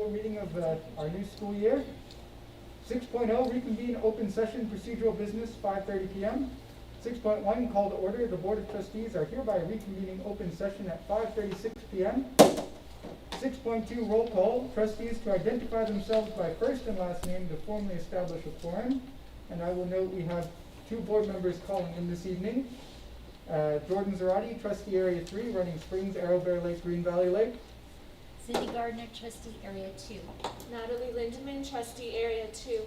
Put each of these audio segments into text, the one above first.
Meeting of our new school year. 6.0, reconvene open session procedural business, 5:30 p.m. 6.1, call to order. The Board of Trustees are hereby reconvening open session at 5:36 p.m. 6.2, roll call. Trustees to identify themselves by first and last name to formally establish a quorum. And I will note we have 2 board members calling in this evening. Jordan Zarati, Trustee Area 3, Running Springs, Arrowbear Lake, Green Valley Lake. Cindy Gardner, Trustee Area 2. Natalie Lindeman, Trustee Area 2.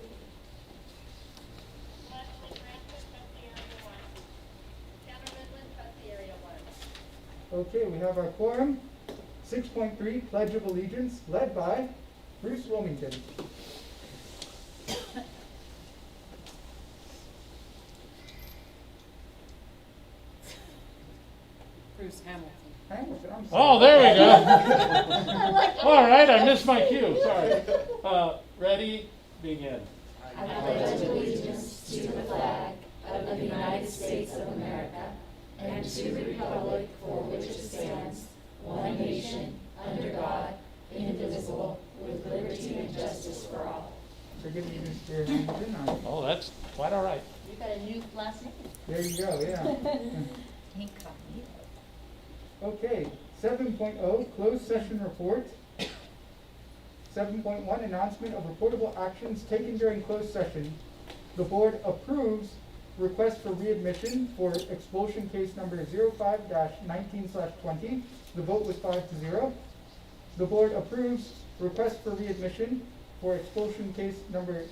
Natalie Branson, Trustee Area 1. Tanner Midland, Trustee Area 1. Okay, we have our quorum. 6.3, Pledge of Allegiance, led by Bruce Wilmington. Bruce Hamilton. Hamilton, I'm sorry. Oh, there we go. All right, I missed my cue, sorry. Ready, begin. I pledge allegiance to the flag of the United States of America and to the republic for which it stands, one nation, under God, indivisible, with liberty and justice for all. Forgive me, Mr. Hamilton. Oh, that's quite all right. You got a new last name. There you go, yeah. Incognito. Okay, 7.0, closed session report. 7.1, announcement of reportable actions taken during closed session. The board approves request for readmission for expulsion case number 05-19/20. The vote was 5-0. The board approves request for readmission for expulsion case number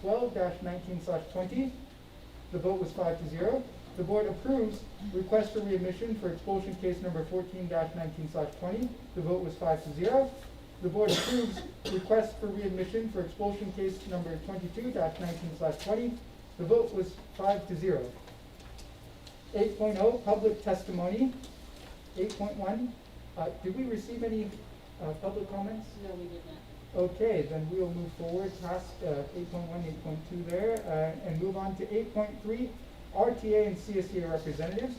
12-19/20. The vote was 5-0. The board approves request for readmission for expulsion case number 14-19/20. The vote was 5-0. The board approves request for readmission for expulsion case number 22-19/20. The vote was 5-0. 8.0, public testimony. 8.1, did we receive any public comments? No, we did not. Okay, then we will move forward past 8.1, 8.2 there, and move on to 8.3, RTA and CSEA representatives.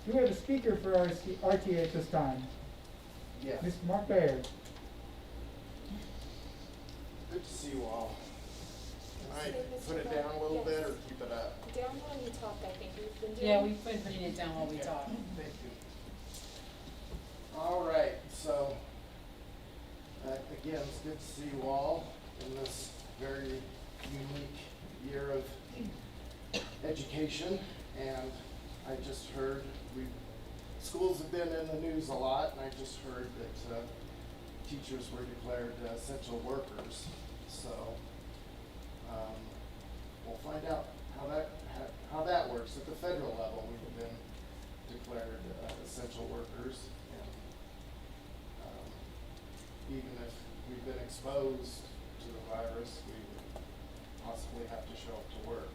Do we have a speaker for our RTA at this time? Yes. Mr. Mark Baird. Good to see you all. Can I put it down a little bit or keep it up? Down while you talk, I think we've been doing. Yeah, we've been putting it down while we talk. Thank you. All right, so again, it's good to see you all in this very unique year of education. And I just heard schools have been in the news a lot, and I just heard that teachers were declared essential workers. So we'll find out how that works at the federal level. We've been declared essential workers, and even if we've been exposed to the virus, we would possibly have to show up to work.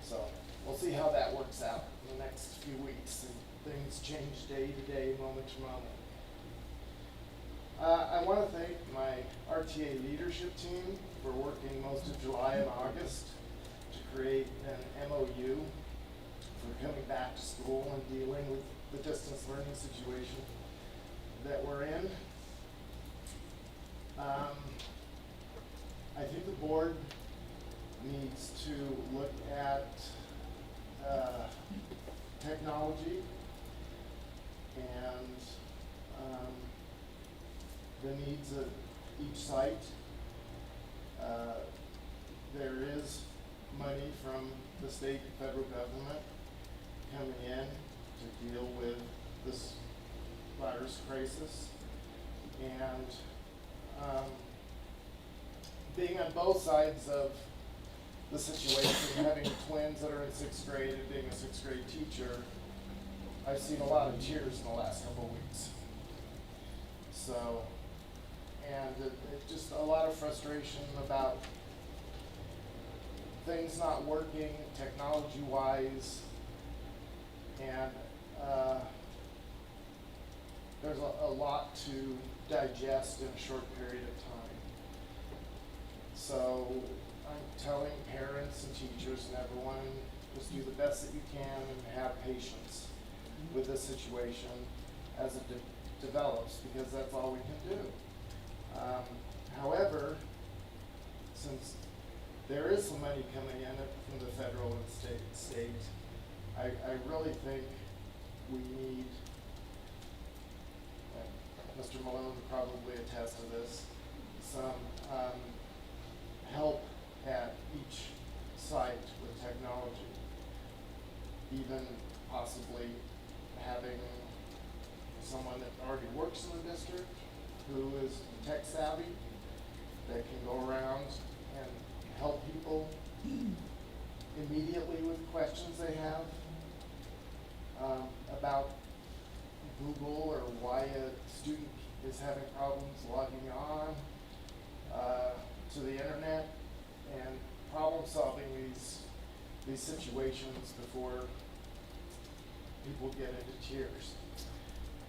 So we'll see how that works out in the next few weeks. And things change day to day, moment to moment. I want to thank my RTA leadership team for working most of July and August to create an MOU for coming back to school and dealing with the distance learning situation that we're in. I think the board needs to look at technology and the needs of each site. There is money from the state and federal government coming in to deal with this virus crisis, and being on both sides of the situation, having twins that are in 6th grade and being a 6th grade teacher, I've seen a lot of tears in the last couple of weeks. So, and it's just a lot of frustration about things not working technology-wise, and there's a lot to digest in a short period of time. So I'm telling parents and teachers and everyone, just do the best that you can and have patience with this situation as it develops, because that's all we can do. there is some money coming in from the federal and state. I really think we need, and Mr. Malone would probably attest to this, some help at each site with technology. Even possibly having someone that already works in the district who is tech savvy that can go around and help people immediately with questions they have about Google or why a student is having problems logging on to the internet, and problem solving these situations before people get into tears.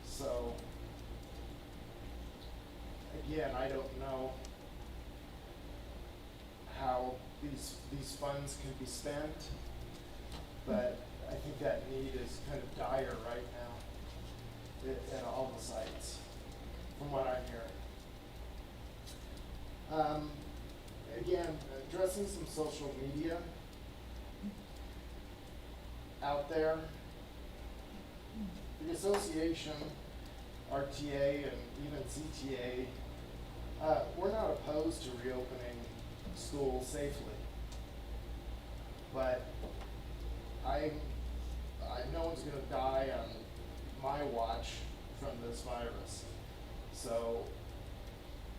So again, I don't know how these funds can be spent, but I think that need is kind of dire right now at all the sites, from what I'm hearing. Again, addressing some social media out there. The association, RTA, and even CTA, we're not opposed to reopening schools safely, but no one's going to die on my watch from this virus. So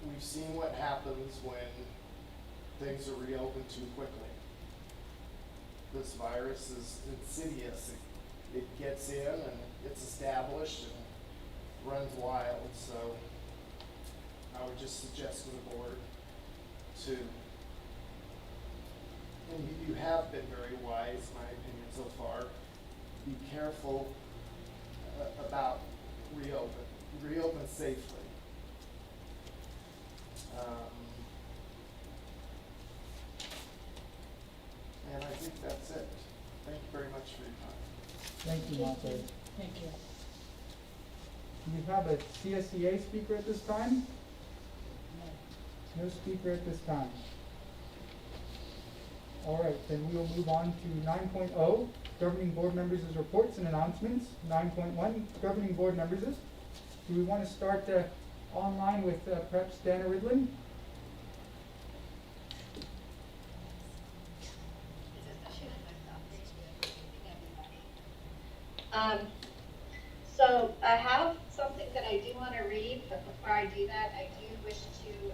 we've seen what happens when things are reopened too quickly. This virus is insidious. It gets in and it's established and runs wild. So I would just suggest to the board to, and you have been very wise, in my opinion, so far, be careful about reopen safely. And I think that's it. Thank you very much for your time. Thank you, Monte. Thank you. Do we have a CSEA speaker at this time? No speaker at this time. All right, then we will move on to 9.0, governing board members' reports and announcements. 9.1, governing board members'. Do we want to start online with perhaps Dana Ridlin? So I have something that I do want to read, but before I do that, I do wish to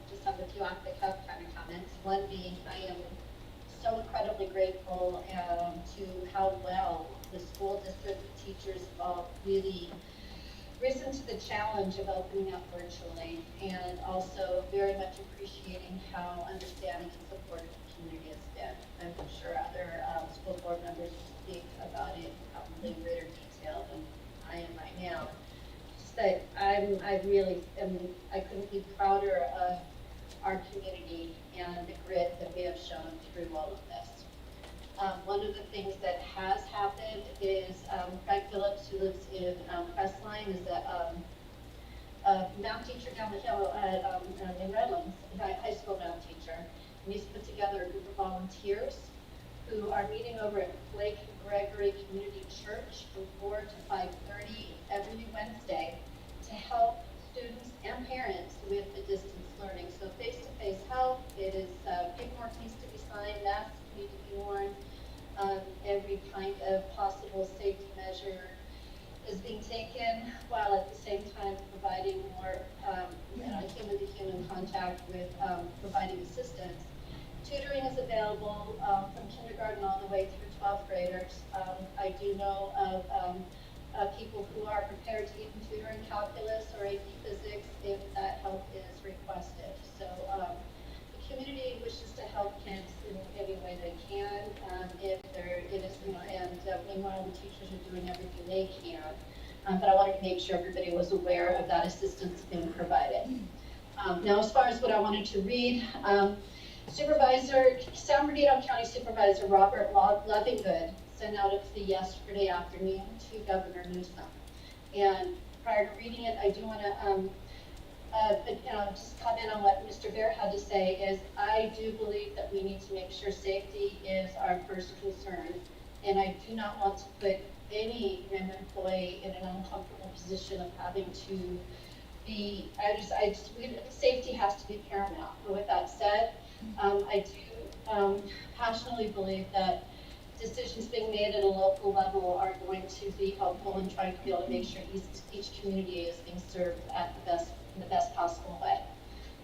just have a few off the cuff kind of comments. One being, I am so incredibly grateful to how well the school district teachers have all really risen to the challenge of opening up virtually, and also very much appreciating how understanding and supportive the community has been. I'm sure other school board members will speak about it probably in greater detail than I am right now. Just that I really I couldn't be prouder of our community and the grit that we have shown through all of this. One of the things that has happened is Craig Phillips, who lives in Crestline, is a math teacher down the hill at, in Redlands, a high school math teacher. And he's put together a group of volunteers who are meeting over at Blake Gregory Community Church from 4 to 5:30 every Wednesday to help students and parents with the distance learning. So face-to-face help, it is paperwork needs to be signed, masks need to be worn, every kind of possible safety measure is being taken, while at the same time providing more human-to-human contact with providing assistance. Tutoring is available from kindergarten all the way through 12th graders. I do know of people who are prepared to even tutor in calculus or AP physics if that help is requested. So the community wishes to help kids in any way they can. If it is, and meanwhile the teachers are doing everything they can. But I wanted to make sure everybody was aware of that assistance being provided. Now, as far as what I wanted to read, San Bernardino County Supervisor Robert Lovingood sent out a plea yesterday afternoon to Governor Newsom. And prior to reading it, I do want to but, just comment on what Mr. Bear had to say is I do believe that we need to make sure safety is our first concern. And I do not want to put any employee in an uncomfortable position of having to be, safety has to be paramount. But with that said, I do passionately believe that decisions being made at a local level are going to be helpful in trying to be able to make sure each community is being served in the best possible way.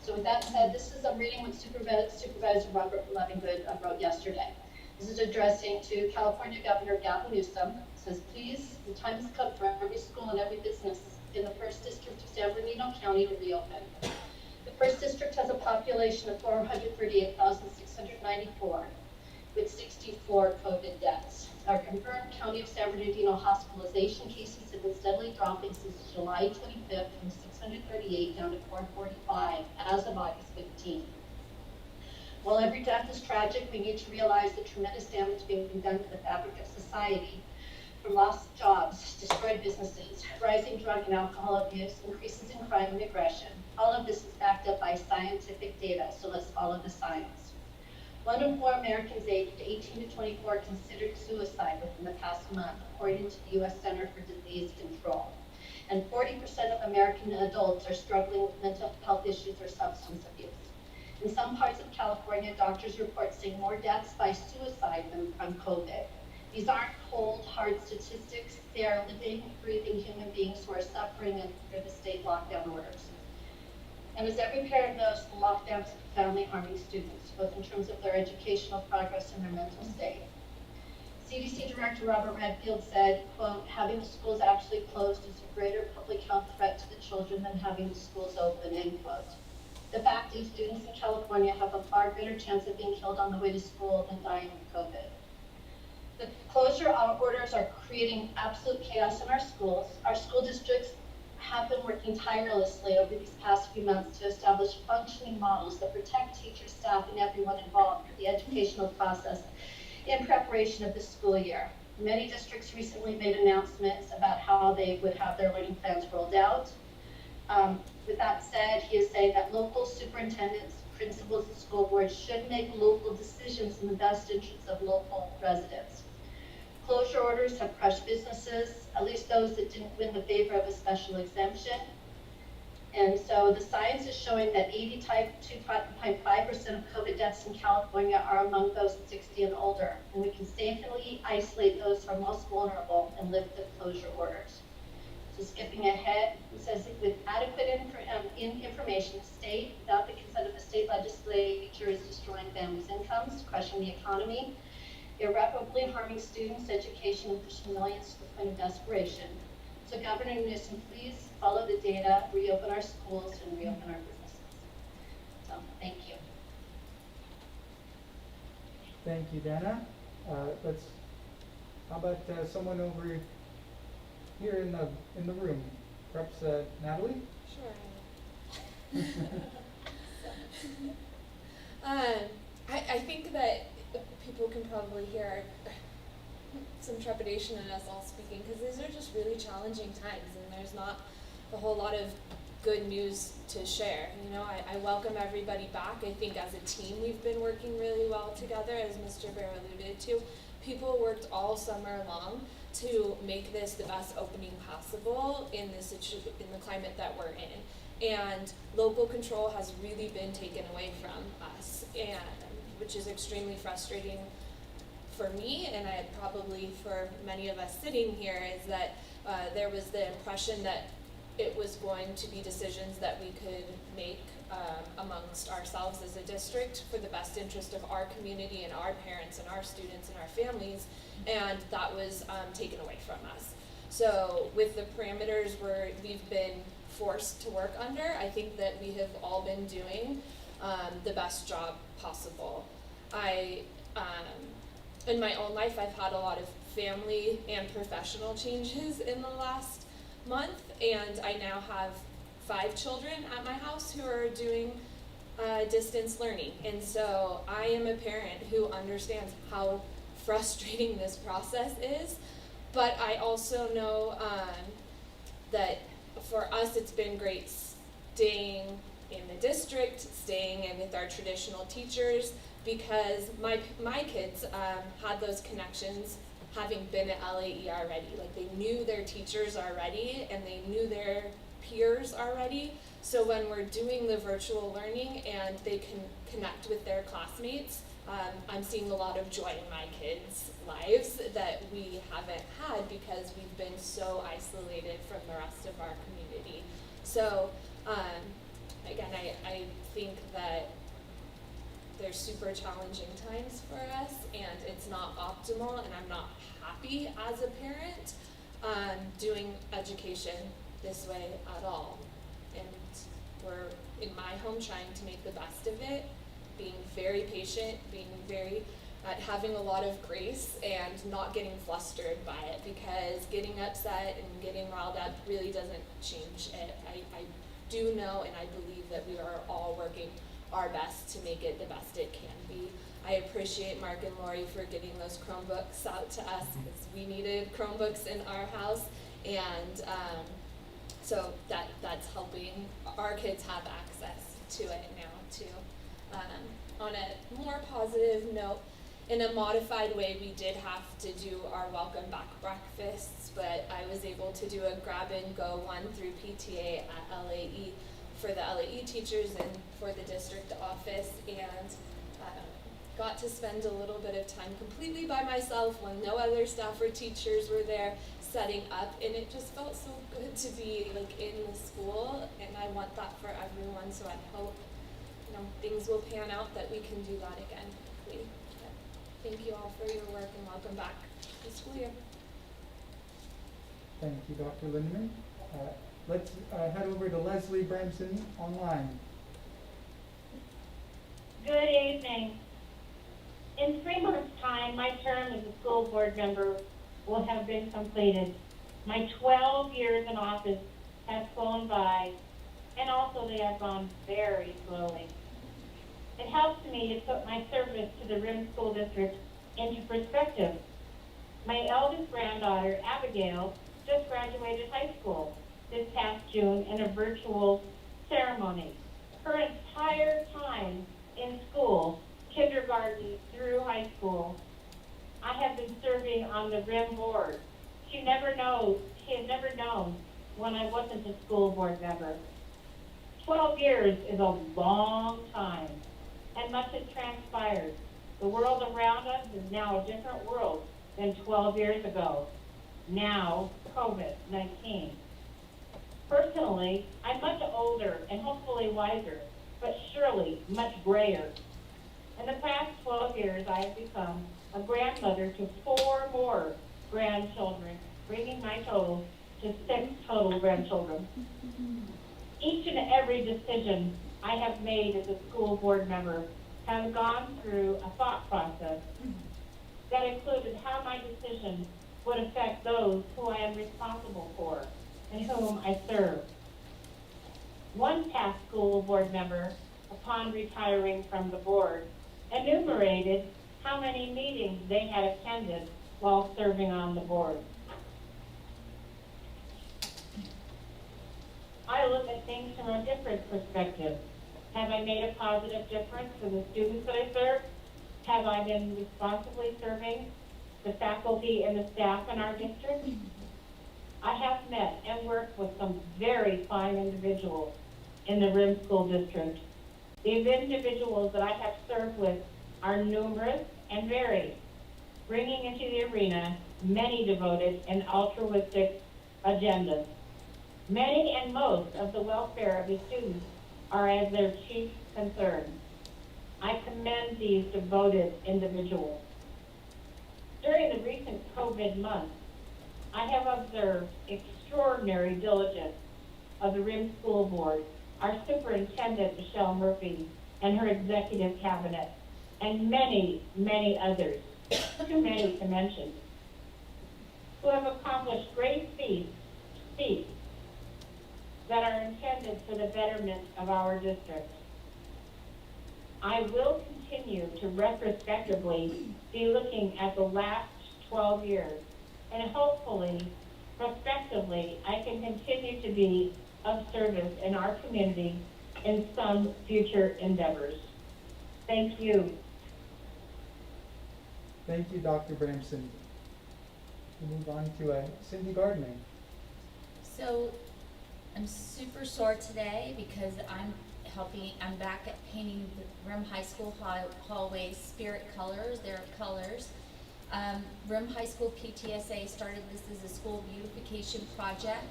So with that said, this is a reading what Supervisor Robert Levingood wrote yesterday. This is addressing to California Governor Gavin Newsom. It says, please, the time has come for every school and every business in the 1st District of San Bernardino County to reopen. The 1st District has a population of 438,694 with 64 COVID deaths. Our confirmed County of San Bernardino hospitalization cases have been steadily dropping since July 25th from 638 down to 445 as of August 15th. While every death is tragic, we need to realize the tremendous damage being done to the fabric of society from lost jobs, destroyed businesses, rising drug and alcohol abuse, increases in crime and aggression. All of this is backed up by scientific data, so let's follow the science. 1 in 4 Americans aged 18 to 24 considered suicide within the past month, according to the U.S. Center for Disease Control. And 40% of American adults are struggling with mental health issues or substance abuse. In some parts of California, doctors report seeing more deaths by suicide than from COVID. These aren't cold, hard statistics. They are living, breathing human beings who are suffering under the state lockdown orders. And as every parent knows, the lockdowns are profoundly harming students, both in terms of their educational progress and their mental state. CDC Director Robert Redfield said, quote, having the schools actually closed is a greater public health threat to the children than having the schools open, end quote. The fact is, students in California have a far greater chance of being killed on the way to school than dying of COVID. The closure orders are creating absolute chaos in our schools. Our school districts have been working tirelessly over these past few months to establish functioning models that protect teachers, staff, and everyone involved with the educational process in preparation of the school year. Many districts recently made announcements about how they would have their learning plans rolled out. With that said, he is saying that local superintendents, principals, and school boards should make local decisions in the best interests of local residents. Closure orders have crushed businesses, at least those that didn't win the favor of a special exemption. And so the science is showing that 82.5% of COVID deaths in California are among those 60 and older. And we can safely isolate those who are most vulnerable and lift the closure orders. So skipping ahead, it says that with adequate information, the state, without the consent of the state legislature, is destroying families' incomes, crushing the economy, irreparably harming students' education, and pushing millions to the point of desperation. So Governor Newsom, please follow the data, reopen our schools, and reopen our businesses. So, thank you. Thank you, Dana. How about someone over here in the room? Perhaps Natalie? Sure. I think that people can probably hear some trepidation in us all speaking, because these are just really challenging times, and there's not a whole lot of good news to share. You know, I welcome everybody back. I think as a team we've been working really well together, as Mr. Bear alluded to. People worked all summer long to make this the best opening possible in the climate that we're in. And local control has really been taken away from us, and which is extremely frustrating for me, and probably for many of us sitting here, is that there was the impression that it was going to be decisions that we could make amongst ourselves as a district for the best interest of our community and our parents and our students and our families, and that was taken away from us. So with the parameters we've been forced to work under, I think that we have all been doing the best job possible. In my own life, I've had a lot of family and professional changes in the last month, and I now have 5 children at my house who are doing distance learning. And so I am a parent who understands how frustrating this process is, but I also know that for us it's been great staying in the district, staying in with our traditional teachers, because my kids had those connections having been at LAE already. Like, they knew their teachers already and they knew their peers already. So when we're doing the virtual learning and they can connect with their classmates, I'm seeing a lot of joy in my kids' lives that we haven't had because we've been so isolated from the rest of our community. So again, I think that they're super challenging times for us, and it's not optimal, and I'm not happy as a parent doing education this way at all. And we're, in my home, trying to make the best of it, being very patient, being very, having a lot of grace, and not getting flustered by it, because getting upset and getting riled up really doesn't change it. I do know and I believe that we are all working our best to make it the best it can be. I appreciate Mark and Lori for getting those Chromebooks out to us, because we needed Chromebooks in our house, and so that's helping our kids have access to it now too. On a more positive note, in a modified way, we did have to do our welcome back breakfasts, but I was able to do a grab and go one through PTA at LAE for the LAE teachers and for the district office, and got to spend a little bit of time completely by myself when no other staff or teachers were there setting up, and it just felt so good to be like in the school, and I want that for everyone, so I hope things will pan out that we can do that again quickly. But thank you all for your work, and welcome back to the school year. Thank you, Dr. Lindemann. Let's head over to Leslie Branson online. Good evening. In 3 months' time, my term as a school board member will have been completed. My 12 years in office have flown by, and also they have gone very slowly. It helps me to put my service to the Rim School District into perspective. My eldest granddaughter, Abigail, just graduated high school this past June in a virtual ceremony. Her entire time in school, kindergarten through high school, I have been serving on the RIM board. She had never known when I wasn't a school board member. 12 years is a long time, and much has transpired. The world around us is now a different world than 12 years ago. Now, COVID-19. Personally, I'm much older and hopefully wiser, but surely much grayer. In the past 12 years, I have become a grandmother to 4 more grandchildren, bringing my total to 6 total grandchildren. Each and every decision I have made as a school board member has gone through a thought process that included how my decision would affect those who I am responsible for and whom I serve. One past school board member, upon retiring from the board, enumerated how many meetings they had attended while serving on the board. I look at things from a different perspective. Have I made a positive difference for the students that I serve? Have I been responsibly serving the faculty and the staff in our district? I have met and worked with some very fine individuals in the Rim School District. These individuals that I have served with are numerous and varied, bringing into the arena many devoted and altruistic agendas. Many and most of the welfare of the students are as their chief concern. I commend these devoted individuals. During the recent COVID months, I have observed extraordinary diligence of the Rim School Board, our Superintendent, Michelle Murphy, and her executive cabinet, and many, many others, too many to mention, who have accomplished great feats that are intended for the betterment of our district. I will continue to retrospectively be looking at the last 12 years, and hopefully, prospectively, I can continue to be of service in our community in some future endeavors. Thank you. Thank you, Dr. Branson. We'll move on to Cindy Gardner. So I'm super sore today because I'm back at painting the Rim High School hallways spirit colors, their colors. Rim High School PTSA started this as a school beautification project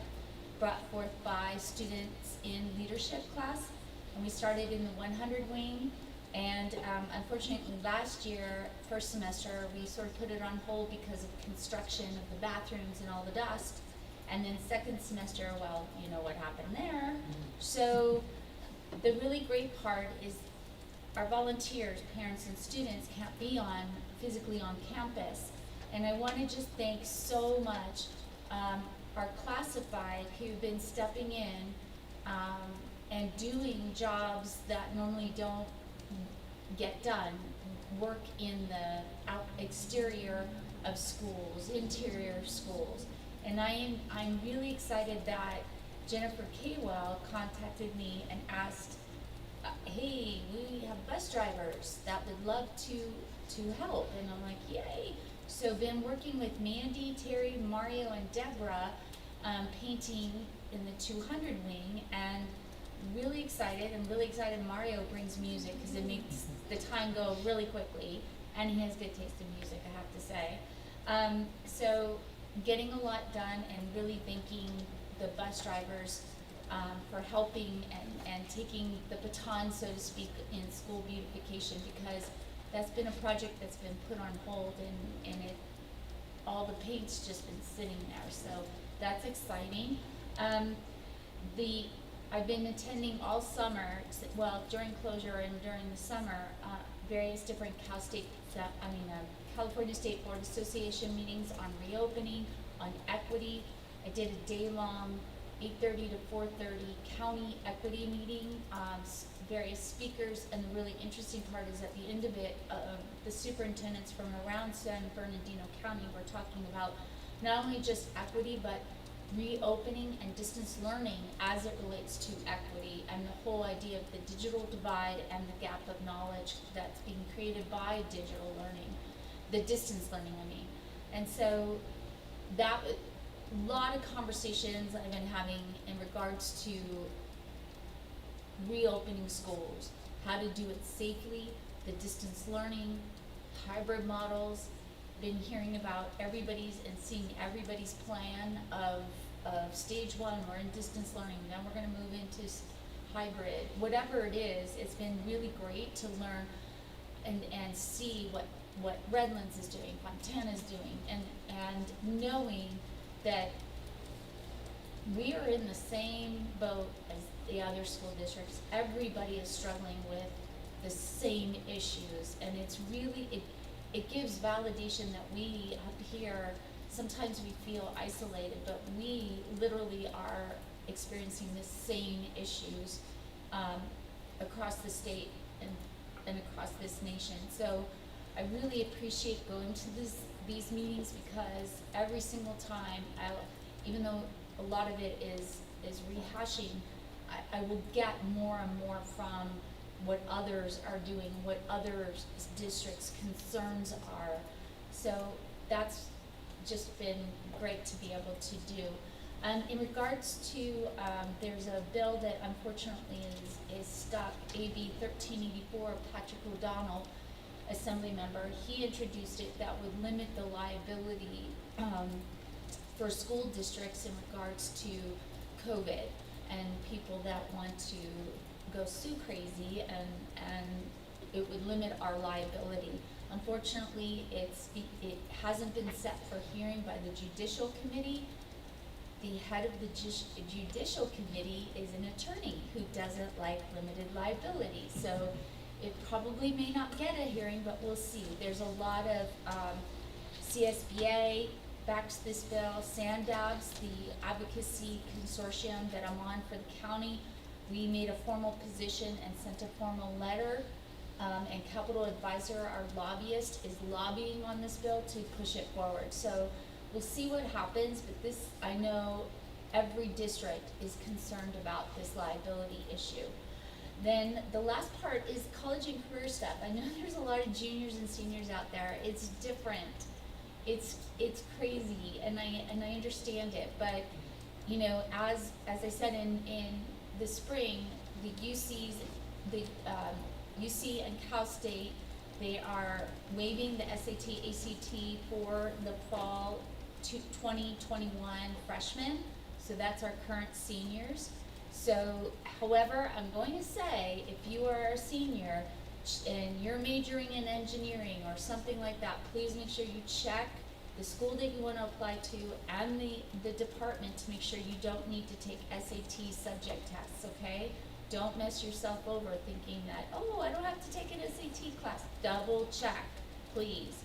brought forth by students in leadership class. And we started in the 100 wing. And unfortunately last year, first semester, we sort of put it on hold because of construction of the bathrooms and all the dust. And then second semester, well, you know what happened there. So the really great part is our volunteers, parents and students can't be physically on campus. And I want to just thank so much our classified who've been stepping in and doing jobs that normally don't get done, work in the exterior of schools, interior of schools. And I'm really excited that Jennifer Kaywell contacted me and asked, hey, we have bus drivers that would love to help. And I'm like, yay. So been working with Mandy, Terry, Mario, and Deborah, painting in the 200 wing, and really excited. I'm really excited Mario brings music because it makes the time go really quickly, and he has good taste in music, I have to say. So getting a lot done, and really thanking the bus drivers for helping and taking the baton, so to speak, in school beautification, because that's been a project that's been put on hold, and all the paint's just been sitting there, so that's exciting. I've been attending all summer, well, during closure and during the summer, various different California State Board Association meetings on reopening, on equity. I did a day-long 8:30 to 4:30 county equity meeting, various speakers, and the really interesting part is at the end of it, the superintendents from around San Bernardino County were talking about not only just equity, but reopening and distance learning as it relates to equity, and the whole idea of the digital divide and the gap of knowledge that's being created by digital learning, the distance learning, I mean. And so that, a lot of conversations I've been having in regards to reopening schools, how to do it safely, the distance learning, hybrid models. Been hearing about everybody's and seeing everybody's plan of stage one, we're in distance learning, then we're going to move into hybrid, whatever it is. It's been really great to learn and see what Redlands is doing, Fontana's doing, and knowing that we are in the same boat as the other school districts. Everybody is struggling with the same issues, and it's really, it gives validation that we up here, sometimes we feel isolated, but we literally are experiencing the same issues across the state and across this nation. So I really appreciate going to these meetings, because every single time, even though a lot of it is rehashing, I will get more and more from what others are doing, what other districts' concerns are. So that's just been great to be able to do. In regards to, there's a bill that unfortunately is stuck, AB 1384, Patrick O'Donnell, Assembly member, he introduced it, that would limit the liability for school districts in regards to COVID and people that want to go sue crazy, and it would limit our liability. Unfortunately, it hasn't been set for hearing by the Judicial Committee. The head of the Judicial Committee is an attorney who doesn't like limited liability, so it probably may not get a hearing, but we'll see. There's a lot of CSBA backs this bill, SANDABS, the advocacy consortium that I'm on for the county. We made a formal position and sent a formal letter, and Capital Advisor, our lobbyist, is lobbying on this bill to push it forward. So we'll see what happens, but this, I know every district is concerned about this liability issue. Then the last part is college and career stuff. I know there's a lot of juniors and seniors out there. It's different. It's crazy, and I understand it. But you know, as I said in the spring, the UCs, the UC and Cal State, they are waiving the SAT, ACT for the fall 2021 freshmen. So that's our current seniors. So, however, I'm going to say, if you are a senior and you're majoring in engineering or something like that, please make sure you check the school that you want to apply to and the department to make sure you don't need to take SAT subject tests, okay? Don't mess yourself over thinking that, oh, I don't have to take an SAT class. Double check, please.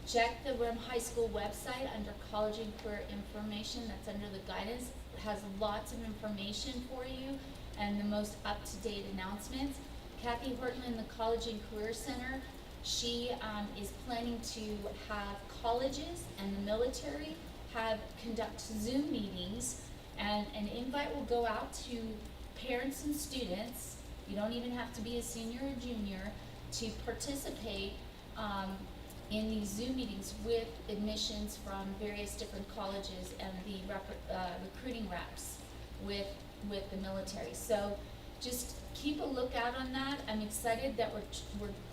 Check the REM High School website under college and career information. That's under the guidance. It has lots of information for you and the most up-to-date announcements. Kathy Hortman, the College and Career Center, she is planning to have colleges and the military conduct Zoom meetings, and an invite will go out to parents and students. You don't even have to be a senior or junior to participate in these Zoom meetings with admissions from various different colleges and the recruiting reps with the military. So just keep a lookout on that. I'm excited that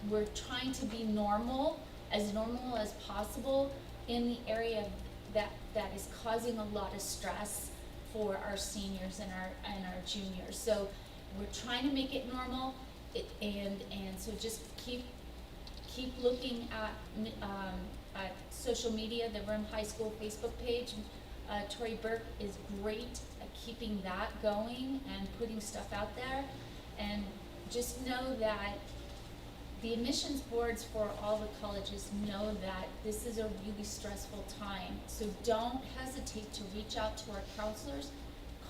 we're trying to be normal as possible in the area that is causing a lot of stress for our seniors and our juniors. So we're trying to make it normal, and so just keep looking at social media, the REM High School Facebook page. Tori Burke is great at keeping that going and putting stuff out there. And just know that the admissions boards for all the colleges know that this is a really stressful time. So don't hesitate to reach out to our counselors.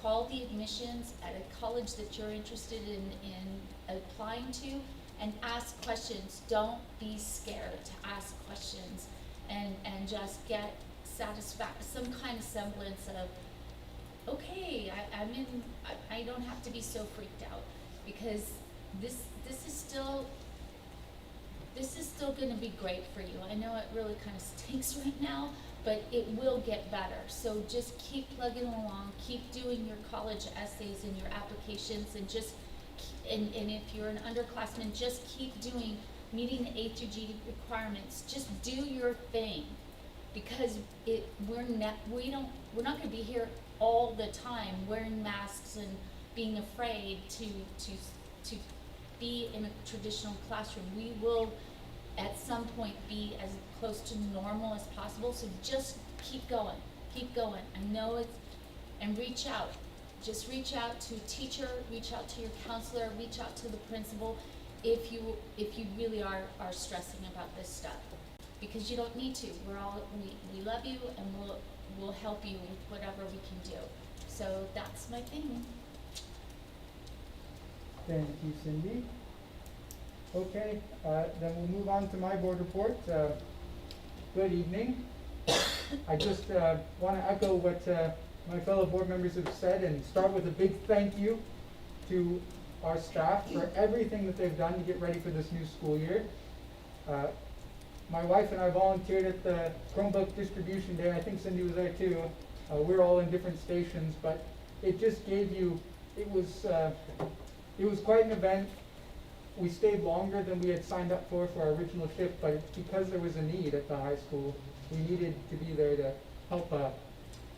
Call the admissions at a college that you're interested in applying to, and ask questions. Don't be scared to ask questions, and just get some kind of semblance of, okay, I don't have to be so freaked out, because this is still going to be great for you. I know it really kind of stinks right now, but it will get better. So just keep plugging along, keep doing your college essays and your applications, and and if you're an underclassman, just keep meeting the A through G requirements. Just do your thing, because we're not going to be here all the time wearing masks and being afraid to be in a traditional classroom. We will at some point be as close to normal as possible. So just keep going. I know and reach out. Just reach out to a teacher, reach out to your counselor, reach out to the principal if you really are stressing about this stuff, because you don't need to. We love you, and we'll help you with whatever we can do. So that's my thing. Thank you, Cindy. Okay, then we'll move on to my board report. Good evening. I just want to echo what my fellow board members have said, and start with a big thank you to our staff for everything that they've done to get ready for this new school year. My wife and I volunteered at the Chromebook distribution day. I think Cindy was there too. We're all in different stations, but it just gave you, it was quite an event. We stayed longer than we had signed up for our original shift, but because there was a need at the high school, we needed to be there to help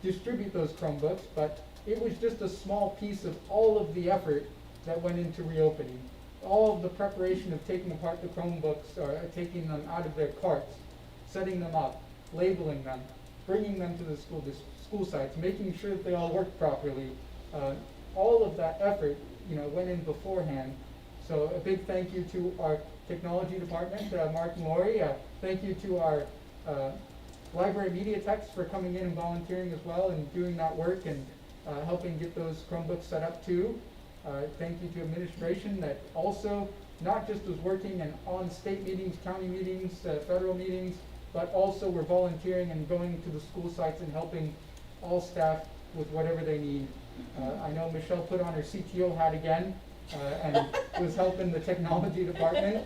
distribute those Chromebooks. But it was just a small piece of all of the effort that went into reopening. All of the preparation of taking apart the Chromebooks, or taking them out of their carts, setting them up, labeling them, bringing them to the school sites, making sure that they all worked properly. All of that effort, went in beforehand. So a big thank you to our technology department, Mark and Lori. Thank you to our library media techs for coming in and volunteering as well and doing that work and helping get those Chromebooks set up too. Thank you to administration that also not just was working on state meetings, county meetings, federal meetings, but also were volunteering and going to the school sites and helping all staff with whatever they need. I know Michelle put on her CTO hat again, and was helping the technology department.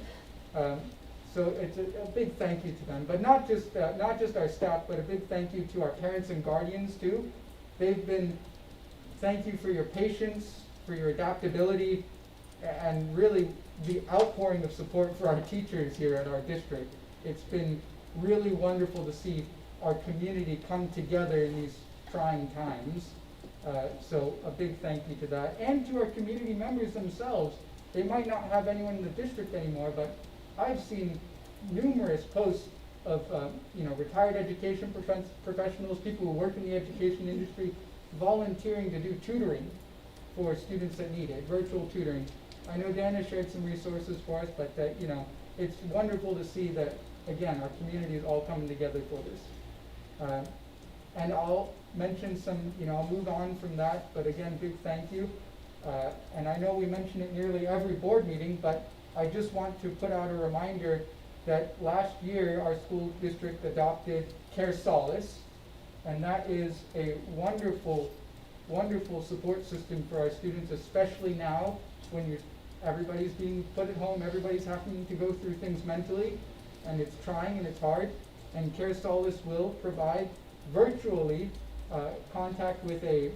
So it's a big thank you to them, but not just our staff, but a big thank you to our parents and guardians too. Thank you for your patience, for your adaptability, and really the outpouring of support for our teachers here at our district. It's been really wonderful to see our community come together in these trying times. So a big thank you to that, and to our community members themselves. They might not have anyone in the district anymore, but I've seen numerous posts of retired education professionals, people who work in the education industry, volunteering to do tutoring for students that need it, virtual tutoring. I know Dana shared some resources for us, but it's wonderful to see that, again, our community is all coming together for this. And I'll mention some, I'll move on from that, but again, big thank you. And I know we mention it nearly every board meeting, but I just want to put out a reminder that last year our school district adopted Care Solace, and that is a wonderful, wonderful support system for our students, especially now when everybody's being put at home, everybody's having to go through things mentally, and it's trying and it's hard. And Care Solace will provide virtually contact with a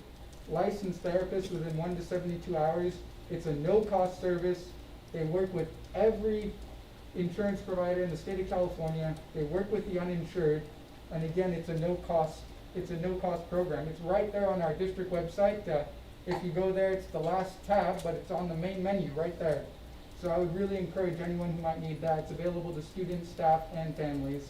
licensed therapist within 1 to 72 hours. It's a no-cost service. They work with every insurance provider in the state of California. They work with the uninsured, and again, it's a no-cost program. It's right there on our district website. If you go there, it's the last tab, but it's on the main menu right there. So I would really encourage anyone who might need that. It's available to students, staff, and families.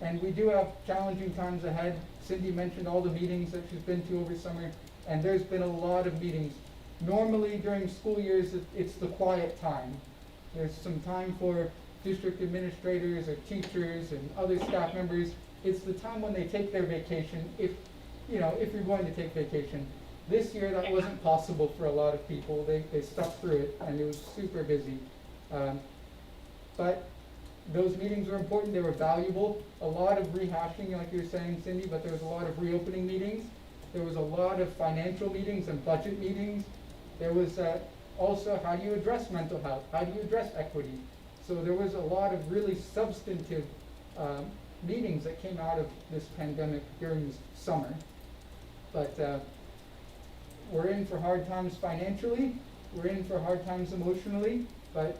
And we do have challenging times ahead. Cindy mentioned all the meetings that she's been to over summer, and there's been a lot of meetings. Normally during school years, it's the quiet time. There's some time for district administrators or teachers and other staff members. It's the time when they take their vacation, if you're going to take vacation. This year that wasn't possible for a lot of people. They stuck through it, and it was super busy. But those meetings were important. They were valuable. A lot of rehashing, like you were saying, Cindy, but there was a lot of reopening meetings. There was a lot of financial meetings and budget meetings. There was also, how do you address mental health? How do you address equity? So there was a lot of really substantive meetings that came out of this pandemic during this summer. But we're in for hard times financially. We're in for hard times emotionally. But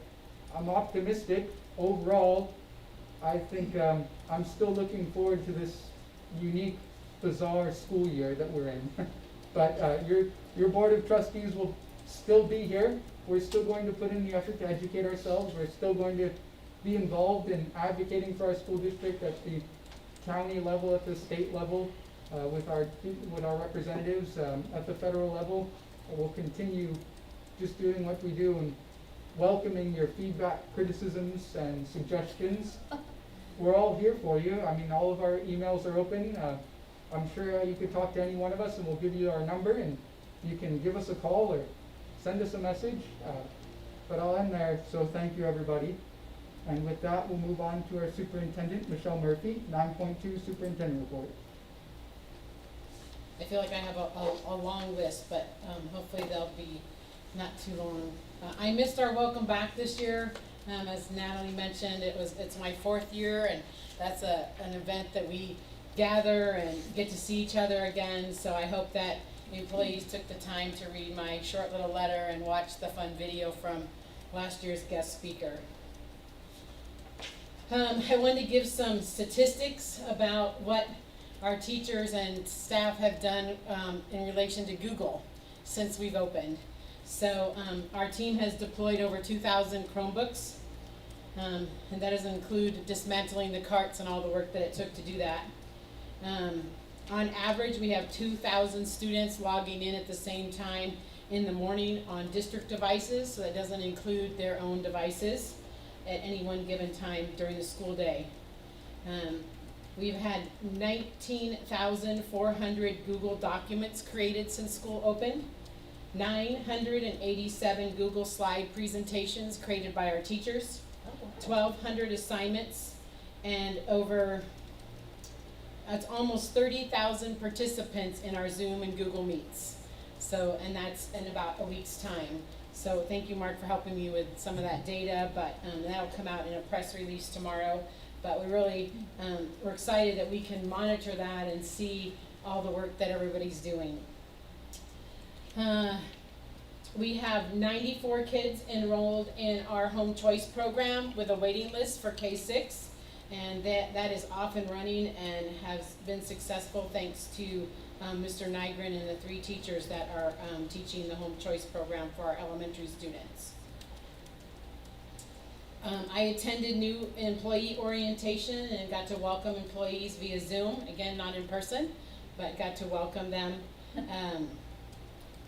I'm optimistic. Overall, I think I'm still looking forward to this unique, bizarre school year that we're in. But your board of trustees will still be here. We're still going to put in the effort to educate ourselves. We're still going to be involved in advocating for our school district at the county level, at the state level, with our representatives at the federal level. We'll continue just doing what we do and welcoming your feedback, criticisms, and suggestions. We're all here for you. I mean, all of our emails are open. I'm sure you could talk to any one of us, and we'll give you our number, and you can give us a call or send us a message. But I'll end there, so thank you, everybody. And with that, we'll move on to our superintendent, Michelle Murphy, 9.2 Superintendent Report. I feel like I have a long list, but hopefully they'll be not too long. I missed our welcome back this year. As Natalie mentioned, it's my 4th year, and that's an event that we gather and get to see each other again. So I hope that employees took the time to read my short little letter and watch the fun video from last year's guest speaker. I wanted to give some statistics about what our teachers and staff have done in relation to Google since we've opened. So our team has deployed over 2,000 Chromebooks, and that doesn't include dismantling the carts and all the work that it took to do that. On average, we have 2,000 students logging in at the same time in the morning on district devices, so that doesn't include their own devices at any one given time during the school day. We've had 19,400 Google documents created since school opened, 987 Google slide presentations created by our teachers, 1,200 assignments, and over it's almost 30,000 participants in our Zoom and Google Meets. So, and that's in about a week's time. So thank you, Mark, for helping me with some of that data, but that'll come out in a press release tomorrow. But we really, we're excited that we can monitor that and see all the work that everybody's doing. We have 94 kids enrolled in our home choice program with a waiting list for K-6, and that is off and running and has been successful thanks to Mr. Nygren and the 3 teachers that are teaching the home choice program for our elementary students. I attended new employee orientation and got to welcome employees via Zoom, again not in person, but got to welcome them.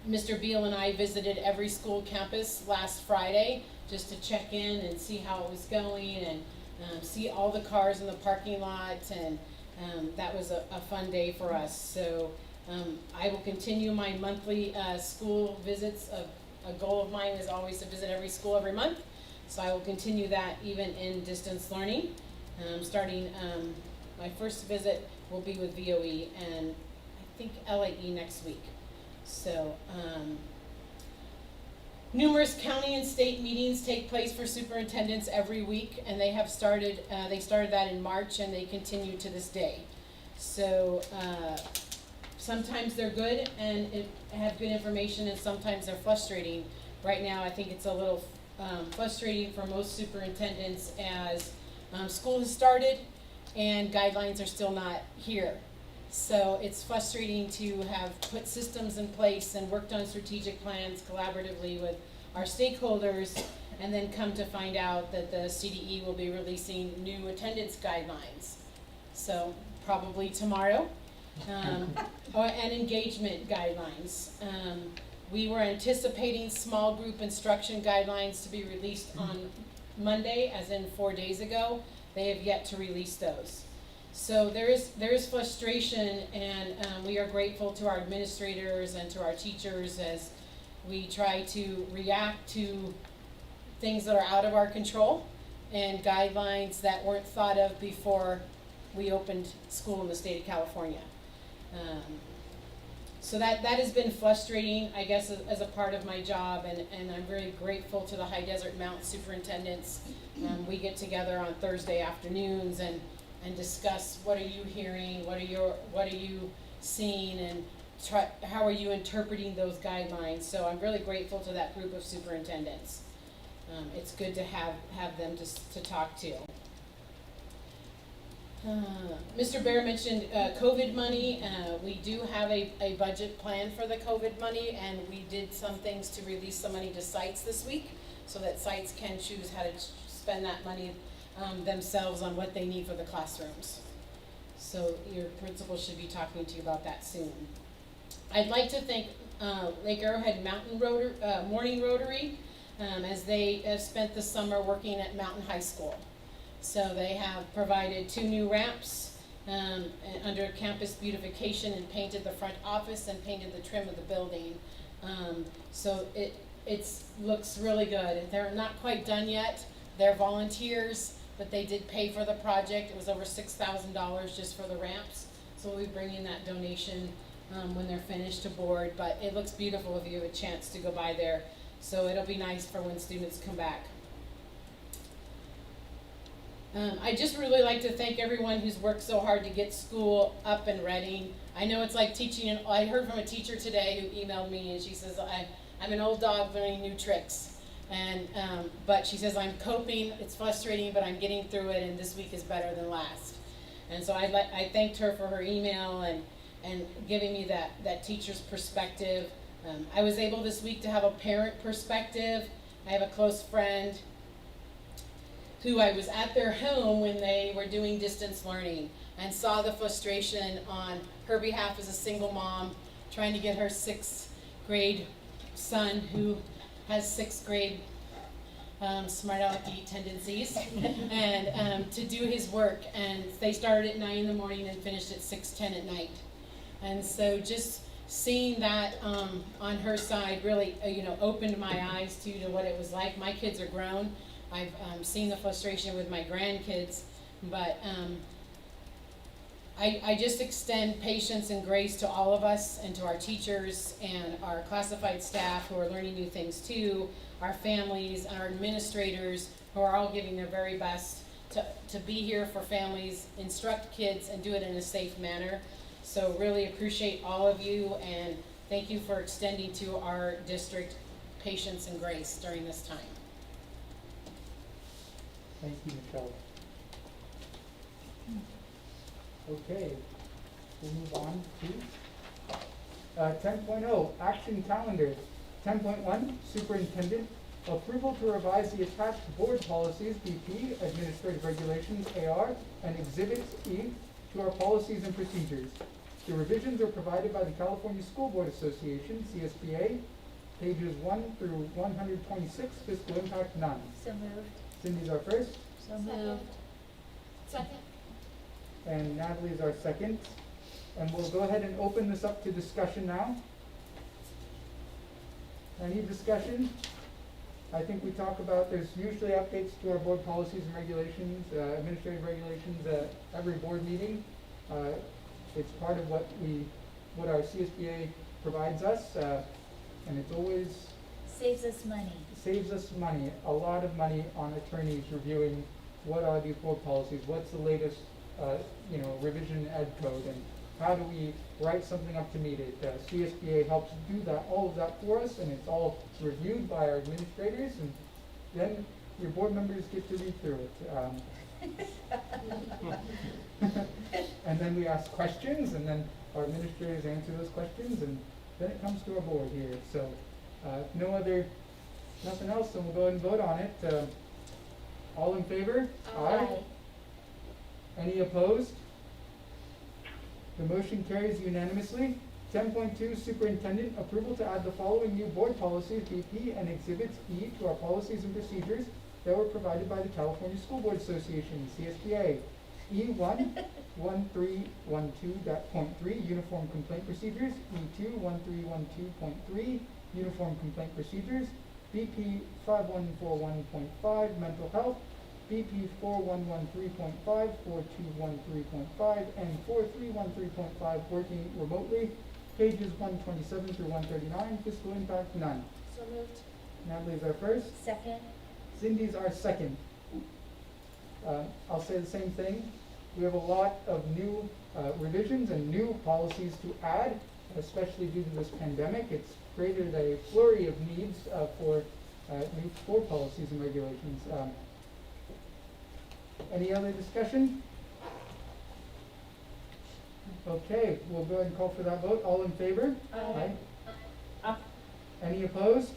Mr. Beal and I visited every school campus last Friday just to check in and see how it was going and see all the cars in the parking lot, and that was a fun day for us. So I will continue my monthly school visits. A goal of mine is always to visit every school every month, so I will continue that even in distance learning. Starting my first visit will be with VOE and I think LAE next week. So, numerous county and state meetings take place for superintendents every week, and they have started, they started that in March and they continue to this day. So, sometimes they're good and have good information, and sometimes they're frustrating. Right now, I think it's a little frustrating for most superintendents as school has started and guidelines are still not here. So it's frustrating to have put systems in place and worked on strategic plans collaboratively with our stakeholders, and then come to find out that the CDE will be releasing new attendance guidelines. So probably tomorrow, and engagement guidelines. We were anticipating small group instruction guidelines to be released on Monday, as in 4 days ago. They have yet to release those. So there is frustration, and we are grateful to our administrators and to our teachers as we try to react to things that are out of our control and guidelines that weren't thought of before we opened school in the state of California. So that has been frustrating, I guess, as a part of my job, and I'm very grateful to the High Desert Mountain superintendents. We get together on Thursday afternoons and discuss what are you hearing, what are you seeing, and how are you interpreting those guidelines. So I'm really grateful to that group of superintendents. It's good to have them to talk to. Mr. Bear mentioned COVID money. We do have a budget plan for the COVID money, and we did some things to release some money to sites this week so that sites can choose how to spend that money themselves on what they need for the classrooms. So your principal should be talking to you about that soon. I'd like to thank Lake Arrowhead Mountain Morning Rotary as they have spent the summer working at Mountain High School. So they have provided 2 new ramps under campus beautification and painted the front office and painted the trim of the building. So it looks really good. They're not quite done yet. They're volunteers, but they did pay for the project. It was over $6,000 just for the ramps. So we'll be bringing that donation when they're finished to board. But it looks beautiful if you have a chance to go by there. So it'll be nice for when students come back. I just really like to thank everyone who's worked so hard to get school up and ready. I know it's like teaching, and I heard from a teacher today who emailed me, and she says, I'm an old dog learning new tricks. And but she says, I'm coping, it's frustrating, but I'm getting through it, and this week is better than last. And so I thanked her for her email and giving me that teacher's perspective. I was able this week to have a parent perspective. I have a close friend who I was at their home when they were doing distance learning and saw the frustration on her behalf as a single mom trying to get her 6th grade son who has 6th grade smart alecky tendencies and to do his work, and they started at 9 in the morning and finished at 6:10 at night. And so just seeing that on her side really opened my eyes to what it was like. My kids are grown. I've seen the frustration with my grandkids, but I just extend patience and grace to all of us and to our teachers and our classified staff who are learning new things too, our families, and our administrators who are all giving their very best to be here for families, instruct kids, and do it in a safe manner. So really appreciate all of you, and thank you for extending to our district patience and grace during this time. Thank you, Michelle. Okay, we'll move on to 10.0, action calendar. 10.1, superintendent, approval to revise the attached board policies, BP, administrative regulations, AR, and exhibits E to our policies and procedures. The revisions are provided by the California School Board Association, CSBA, pages 1 through 126, fiscal impact none. So moved. Cindy's our first, So moved. Second. and Natalie's our second. And we'll go ahead and open this up to discussion now. Any discussion? I think we talk about, there's usually updates to our board policies and regulations, administrative regulations at every board meeting. It's part of what our CSBA provides us, and it's always Saves us money. saves us money, a lot of money on attorneys reviewing what are these board policies, what's the latest, revision ed code, and how do we write something up to meet it. CSBA helps do that, all of that for us, and it's all reviewed by our administrators, and then your board members get to read through it. And then we ask questions, and then our administrators answer those questions, and then it comes to our board here. So, nothing else, then we'll go ahead and vote on it. All in favor? Aye. Any opposed? The motion carries unanimously. 10.2, superintendent, approval to add the following new board policies, BP, and exhibits E to our policies and procedures that were provided by the California School Board Association, CSBA. E1, 1312.3, uniform complaint procedures. E2, 1312.3, uniform complaint procedures. BP 5141.5, mental health. BP 4113.5, 4213.5, and 4313.5, working remotely. Pages 127 through 139, fiscal impact none. So moved. Natalie's our first, Second. Cindy's our second. I'll say the same thing. We have a lot of new revisions and new policies to add, especially due to this pandemic. It's created a flurry of needs for new board policies and regulations. Any other discussion? Okay, we'll go ahead and call for that vote. All in favor? Aye. Any opposed?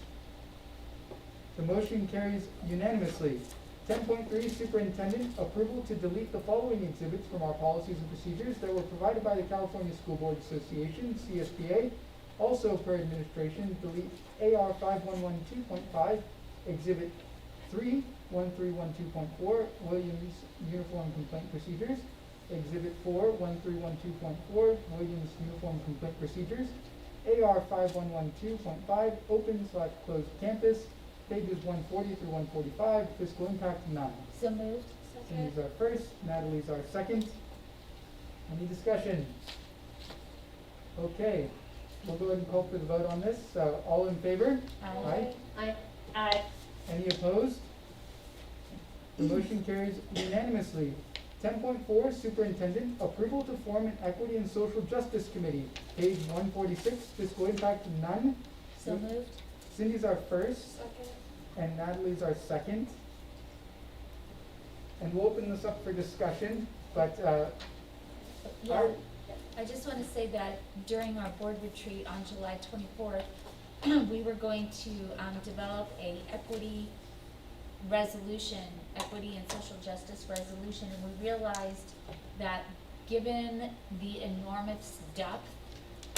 The motion carries unanimously. 10.3, superintendent, approval to delete the following exhibits from our policies and procedures that were provided by the California School Board Association, CSBA. Also per administration, delete AR 5112.5, exhibit 3, 1312.4, Williams Uniform Complaint Procedures. Exhibit 4, 1312.4, Williams Uniform Complaint Procedures. AR 5112.5, open/closed campus. Pages 140 through 145, fiscal impact none. So moved. Cindy's our first, Natalie's our second. Any discussion? Okay, we'll go ahead and call for the vote on this. All in favor? Aye. Aye. Any opposed? The motion carries unanimously. 10.4, superintendent, approval to form an equity and social justice committee. Page 146, fiscal impact none. So moved. Cindy's our first, Second. and Natalie's our second. And we'll open this up for discussion, but, Yeah, our- I just want to say that during our board retreat on July 24th, we were going to develop a equity resolution, equity and social justice resolution, and we realized that given the enormous depth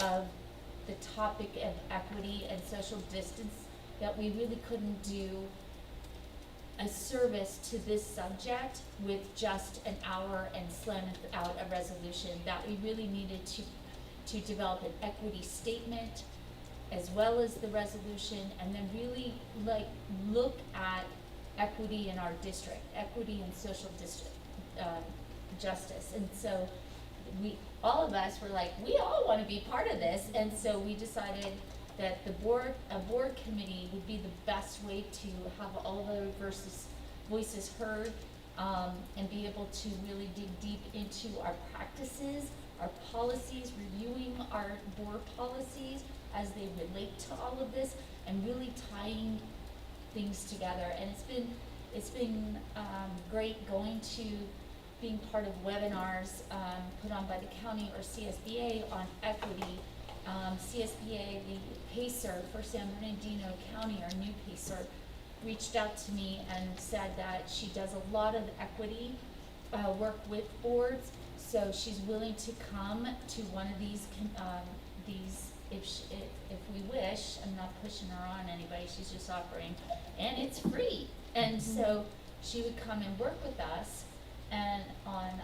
of the topic of equity and social distance, that we really couldn't do a service to this subject with just an hour and slam out a resolution, that we really needed to develop an equity statement as well as the resolution, and then really look at equity in our district, equity and social district, justice. And so all of us were like, we all wanna be part of this, and so we decided that a board committee would be the best way to have all the voices heard, and be able to really dig deep into our practices, our policies, reviewing our board policies as they relate to all of this, and really tying things together. And it's been great going to being part of webinars put on by the county or CSBA on equity. CSBA, the PACER for San Bernardino County, our new PACER, reached out to me and said that she does a lot of equity work with boards, so she's willing to come to one of these if we wish. I'm not pushing her on anybody, she's just offering, and it's free. And so she would come and work with us, and on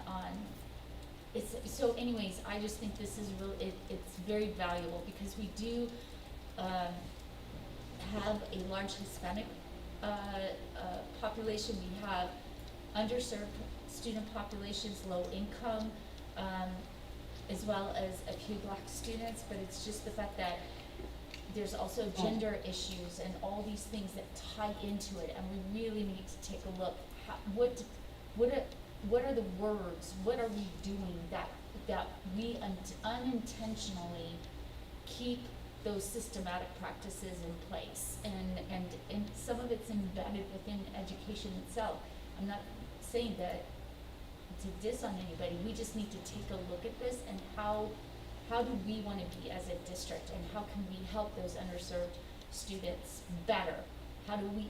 it's, so anyways, I just think this is really, it's very valuable, because we do have a large Hispanic population. We have underserved student populations, low income, as well as a few Black students, but it's just the fact that there's also gender issues and all these things that tie into it, and we really need to take a look. What are the words? What are we doing that we unintentionally keep those systematic practices in place? And some of it's embedded within education itself. I'm not saying that to diss on anybody. We just need to take a look at this, and how do we want to be as a district, and how can we help those underserved students better? How do we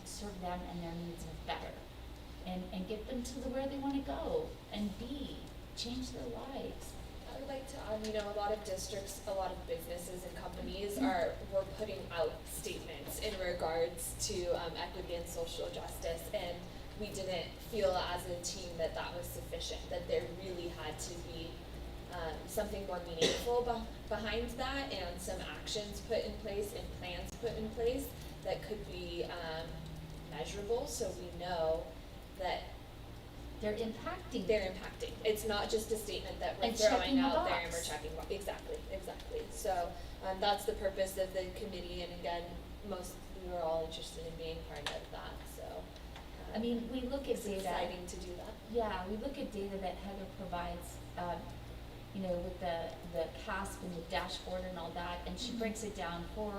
serve them and their needs better, and get them to where they want to go and change their lives? I would like to, a lot of districts, a lot of businesses and companies were putting out statements in regards to equity and social justice, and we didn't feel as a team that was sufficient, that there really had to be something more meaningful behind that, and some actions put in place and plans put in place that could be measurable, so we know that they're impacting. It's not just a statement that we're And throwing checking a out there and box. we're checking. Exactly. So that's the purpose of the committee, and again, we were all interested in being part of that. So we look at it's data. exciting to do that. Yeah, we look at data that Heather provides, with the CASP and the dashboard and all that, and she breaks it down for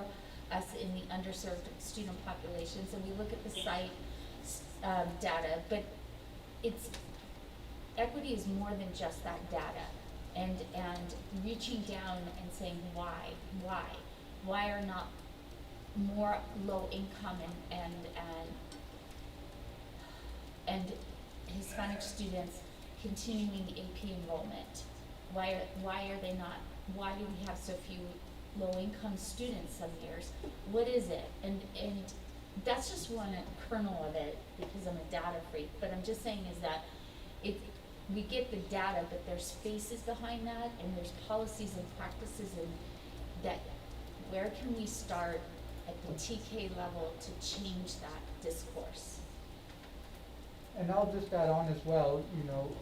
us in the underserved student populations, and we look at the site data, but equity is more than just that data, and reaching down and saying why are not more low income and Hispanic students continuing AP enrollment? Why are they not? Why do we have so few low income students some years? What is it? And that's just one kernel of it, because I'm a data freak, but I'm just saying is that we get the data, but there's faces behind that, and there's policies and practices, and that where can we start at the TK level to change that discourse? And I'll just add on as well,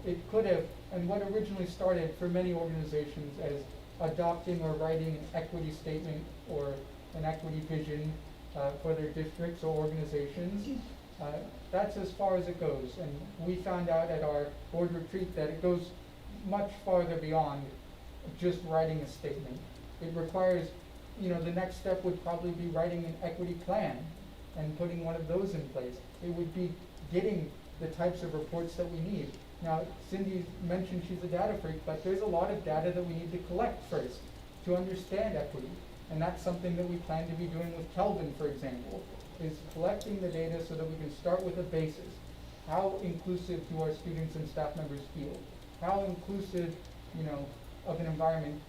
it could have, and what originally started for many organizations as adopting or writing an equity statement or an equity vision for their districts or organizations, that's as far as it goes. And we found out at our board retreat that it goes much farther beyond just writing a statement. It requires, the next step would probably be writing an equity plan and putting one of those in place. It would be getting the types of reports that we need. Now, Cindy mentioned she's a data freak, but there's a lot of data that we need to collect first to understand equity. And that's something that we plan to be doing with Kelvin, for example, is collecting the data so that we can start with a basis. How inclusive do our students and staff members feel? How inclusive, of an environment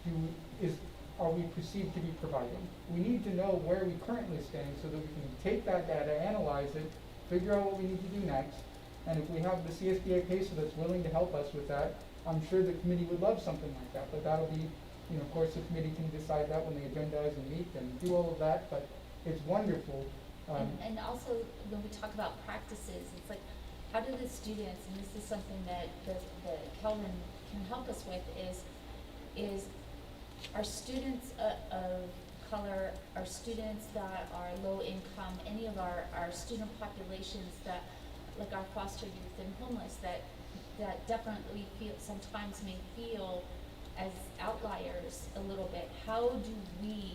are we perceived to be providing? We need to know where we currently stand so that we can take that data, analyze it, figure out what we need to do next. And if we have the CSBA PACER that's willing to help us with that, I'm sure the committee would love something like that. But that'll be, of course, the committee can decide that when they agendize and meet and do all of that. But it's wonderful. And also, when we talk about practices, it's like, how do the students, and this is something that the Kelvin can help us with is our students of color, our students that are low income, any of our student populations that, like our foster youth and homeless, that definitely sometimes may feel as outliers a little bit. How do we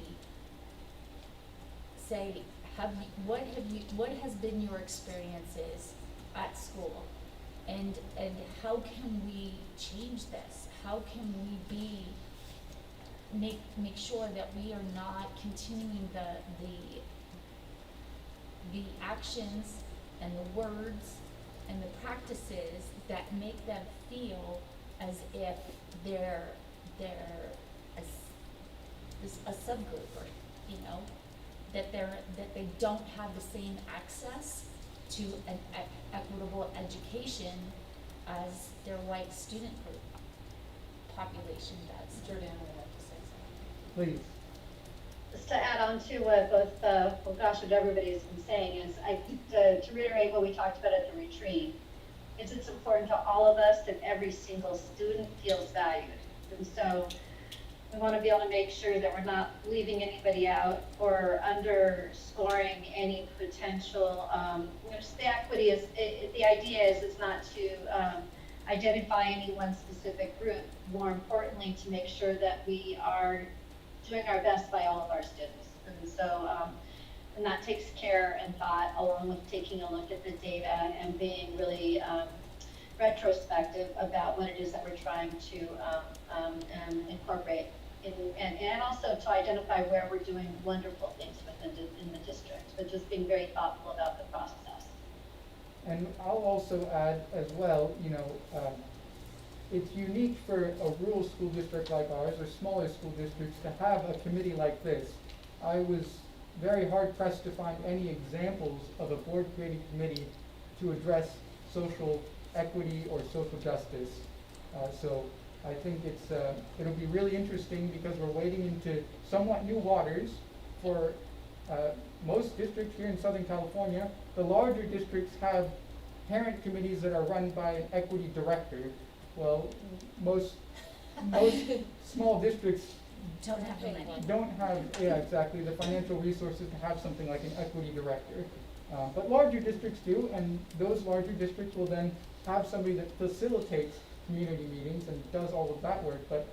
say, what has been your experiences at school? And how can we change this? How can we make sure that we are not continuing the actions and the words and the practices that make them feel as if they're a subgroup, or, you know, that they don't have the same access to an equitable education as their white student group population does. Jordan would like to say something. Please. Just to add on to what what everybody's been saying is, I think to reiterate what we talked about at the retreat, is it's important to all of us that every single student feels valued. And so we want to be able to make sure that we're not leaving anybody out or underscoring any potential, just the equity is, the idea is not to identify any one specific group. More importantly, to make sure that we are doing our best by all of our students. And so, and that takes care and thought, along with taking a look at the data and being really retrospective about what it is that we're trying to incorporate, and also to identify where we're doing wonderful things in the district, but just being very thoughtful about the process. And I'll also add as well, you know, it's unique for a rural school district like ours, or smaller school districts, to have a committee like this. I was very hard pressed to find any examples of a board created committee to address social equity or social justice. So I think it'll be really interesting, because we're wading into somewhat new waters for most districts here in Southern California. The larger districts have parent committees that are run by an equity director. Well, most small districts Don't have the money. don't have, yeah, exactly, the financial resources to have something like an equity director. But larger districts do, and those larger districts will then have somebody that facilitates community meetings and does all of that work. But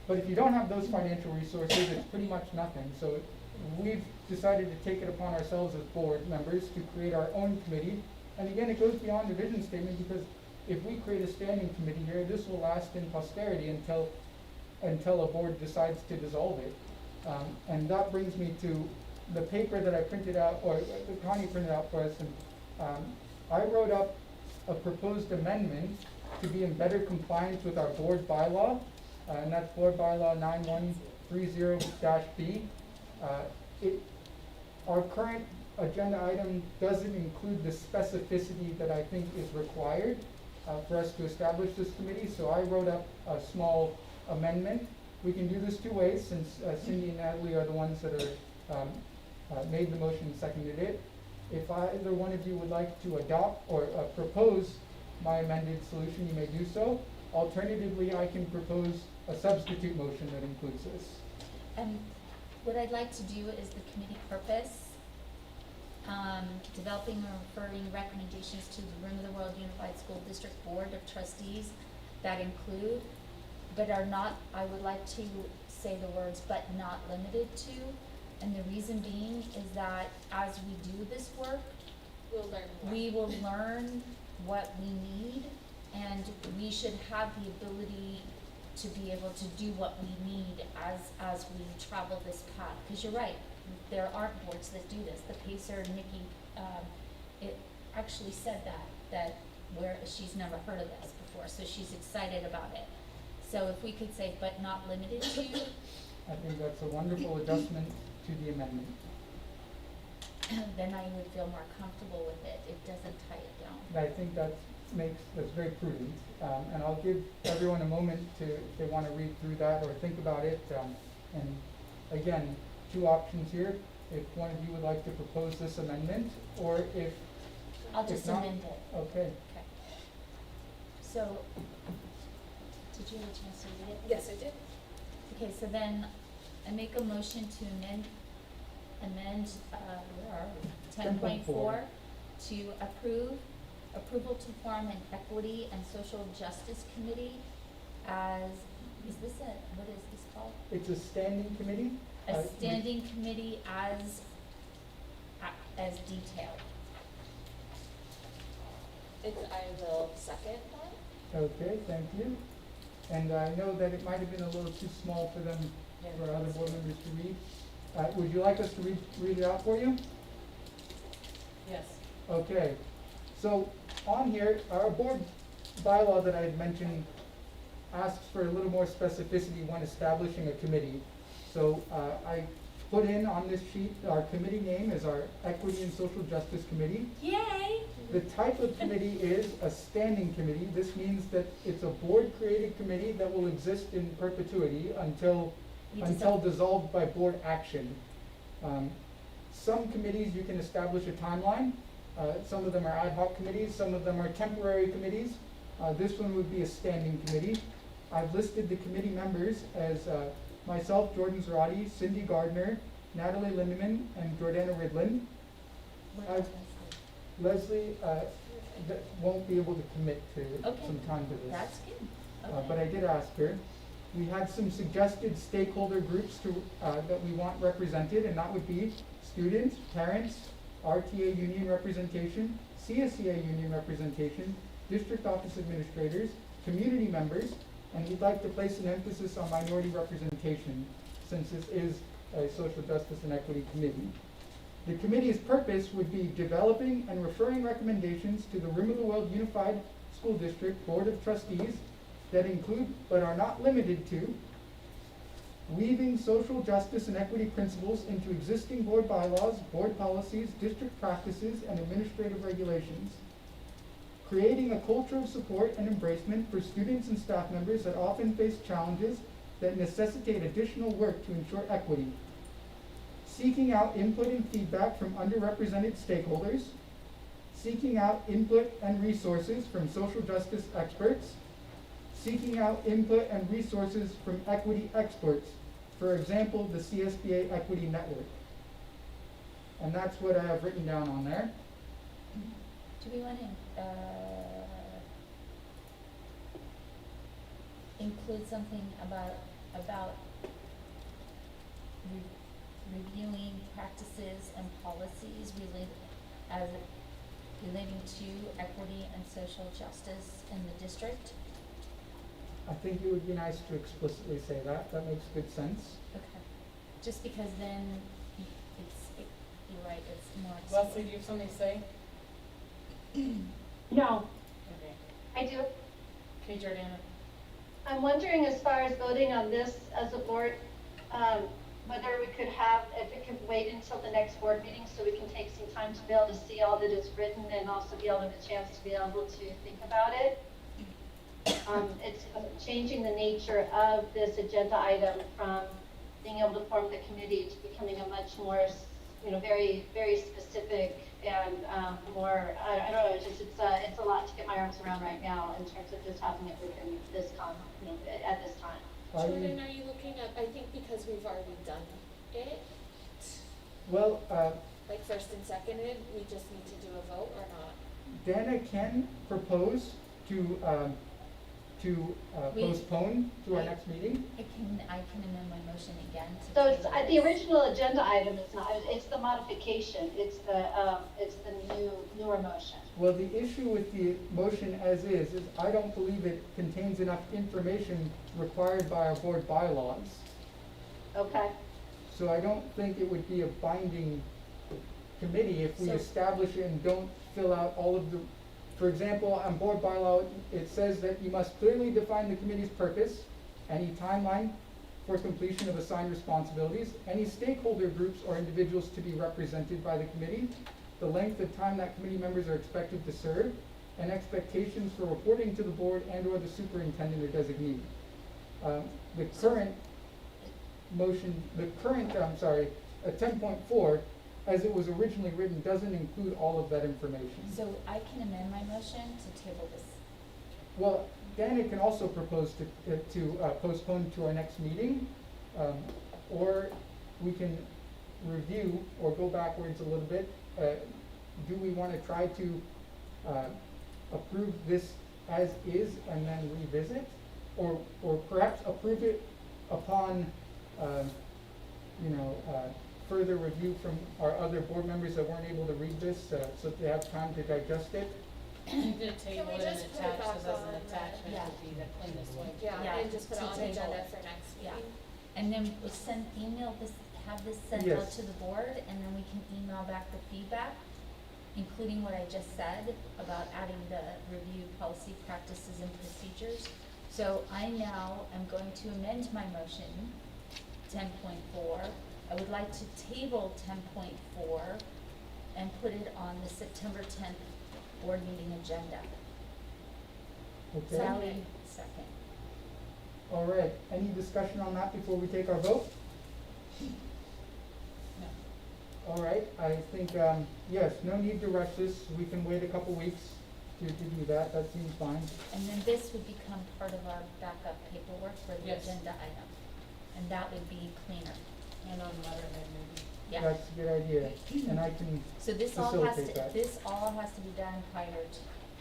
but if you don't have those financial resources, it's pretty much nothing. So we've decided to take it upon ourselves as board members to create our own committee. And again, it goes beyond the vision statement, because if we create a standing committee here, this will last in posterity until a board decides to dissolve it. And that brings me to the paper that I printed out, or Connie printed out for us. And I wrote up a proposed amendment to be in better compliance with our board bylaw, and that's board bylaw 9130-B. Our current agenda item doesn't include the specificity that I think is required for us to establish this committee, so I wrote up a small amendment. We can do this two ways, since Cindy and Natalie are the ones that are made the motion and seconded it. If either one of you would like to adopt or propose my amended solution, you may do so. Alternatively, I can propose a substitute motion that includes this. What I'd like to do is the committee purpose, developing or referring recommendations to the Rim of the World Unified School District Board of Trustees that include, but are not, I would like to say the words, but not limited to. And the reason being is that as we do this work, We'll learn more. we will learn what we need, and we should have the ability to be able to do what we need as we travel this path. Because you're right, there aren't boards that do this. The PACER, Nikki, it actually said that where she's never heard of this before, so she's excited about it. So if we could say, but not limited to, I think that's a wonderful adjustment to the amendment. then I would feel more comfortable with it. It doesn't tie it down. I think that's very prudent. And I'll give everyone a moment if they want to read through that or think about it. And again, two options here. If one of you would like to propose this amendment, or if I'll just not, amend it. okay. Okay. So, Did you have a chance to read it? Yes, I did. Okay, so then I make a motion to amend, where are we? 10.4 to approval to form an equity and social justice committee what is this called? It's a standing committee. A standing committee as detailed. I will second that. Okay, thank you. And I know that it might have been a little too small for them, for other board members to read. Would you like us to read it out for you? Yes. Okay, so on here, our board bylaw that I had mentioned asks for a little more specificity when establishing a committee. So I put in on this sheet, our committee name is our Equity and Social Justice Committee. Yay! The type of committee is a standing committee. This means that it's a board-created committee that will exist in perpetuity until dissolved by board action. Some committees you can establish a timeline. Some of them are ad hoc committees, some of them are temporary committees. This one would be a standing committee. I've listed the committee members as myself, Jordan Zarate, Cindy Gardner, Natalie Lindeman, and Jordana Ridlin. Leslie won't be able to commit to some time to this. That's good. But I did ask her. We had some suggested stakeholder groups that we want represented, and that would be students, parents, RTA union representation, CSEA union representation, district office administrators, community members, and we'd like to place an emphasis on minority representation, since this is a social justice and equity committee. The committee's purpose would be developing and referring recommendations to the Rim of the World Unified School District Board of Trustees that include, but are not limited to, weaving social justice and equity principles into existing board bylaws, board policies, district practices, and administrative regulations, creating a culture of support and embracement for students and staff members that often face challenges that necessitate additional work to ensure equity, seeking out input and feedback from underrepresented stakeholders, seeking out input and resources from social justice experts, seeking out input and resources from equity experts, for example, the CSBA Equity Network. And that's what I have written down on there. Do we want to include something about reviewing practices and policies relating to equity and social justice in the district? I think it would be nice to explicitly say that. That makes good sense. Okay. Just because then you're right, it's more. Leslie, do you have something to say? No, Okay. I do. Okay, Jordana. I'm wondering, as far as voting on this as a board, whether we could have, if it could wait until the next board meeting so we can take some time to be able to see all that is written and also be able to have a chance to be able to think about it. It's changing the nature of this agenda item from being able to form the committee to becoming a much more, very, very specific and more, I don't know, it's a lot to get my arms around right now in terms of just having it within this at this time. Jordan, are you looking at, I think because we've already done it, Well, like first and seconded, we just need to do a vote or not? Dana can propose to postpone to our next meeting. I can amend my motion again to. So it's, table the this. original agenda item is not, it's the modification, it's the newer motion. Well, the issue with the motion as is I don't believe it contains enough information required by our board bylaws. Okay. So I don't think it would be a binding committee if we So- establish it and don't fill out all of the, for example, on board bylaw, it says that you must clearly define the committee's purpose, any timeline for completion of assigned responsibilities, any stakeholder groups or individuals to be represented by the committee, the length of time that committee members are expected to serve, and expectations for reporting to the board and or the superintendent or designee. The current motion, 10.4, as it was originally written, doesn't include all of that information. So I can amend my motion to table this. Well, then it can also propose to postpone to our next meeting, or we can review or go backwards a little bit. Do we want to try to approve this as is and then revisit, or perhaps approve it upon further review from our other board members that weren't able to read this, so that they have time to digest it? You could table we it and just put it attach back this as on an the- attachment Yeah. would be the cleanest way. Yeah, Yeah, and just put it to on the table agenda it. for next Yeah. meeting. And then we have this sent out Yes. to the board, and then we can email back the feedback, including what I just said about adding the review policy practices and procedures. So I now am going to amend my motion, 10.4. I would like to table 10.4 and put it on the September 10th board meeting agenda. Okay, Sally, second. all right. Any discussion on that before we take our vote? No. All right, I think, yes, no need to rush this. We can wait a couple weeks to do that. That seems fine. And then this would become part of our backup paperwork for the Yes. agenda item. And that would be cleaner. And on letterhead maybe. Yeah. That's a good idea. And I can, So this all facilitate that. has to be done prior to,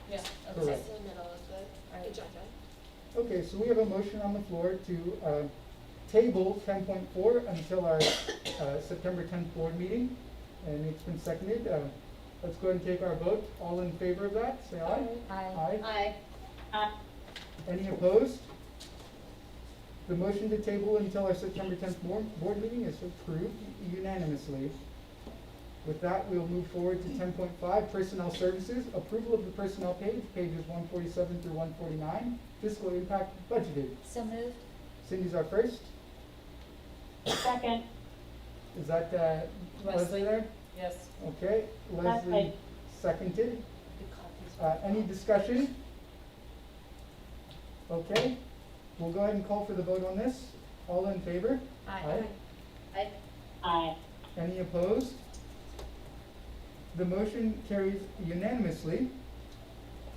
Yeah. okay. Correct. Just in the middle of the Right. agenda. okay, so we have a motion on the floor to table 10.4 until our September 10th board meeting. And it's been seconded. Let's go ahead and take our vote. All in favor of that, say aye. I, Aye. Any opposed? The motion to table until our September 10th board meeting is approved unanimously. With that, we'll move forward to 10.5, Personnel Services, approval of the personnel page, pages 147 through 149, fiscal impact budgeted. so moved. Cindy's our first. Second. Is that Leslie Leslie. there? Yes. Okay, Leslie Leslie. seconded. The copies. Any discussion? Okay, we'll go ahead and call for the vote on this. All in favor? Aye. Aye. Aye. Any opposed? The motion carries unanimously.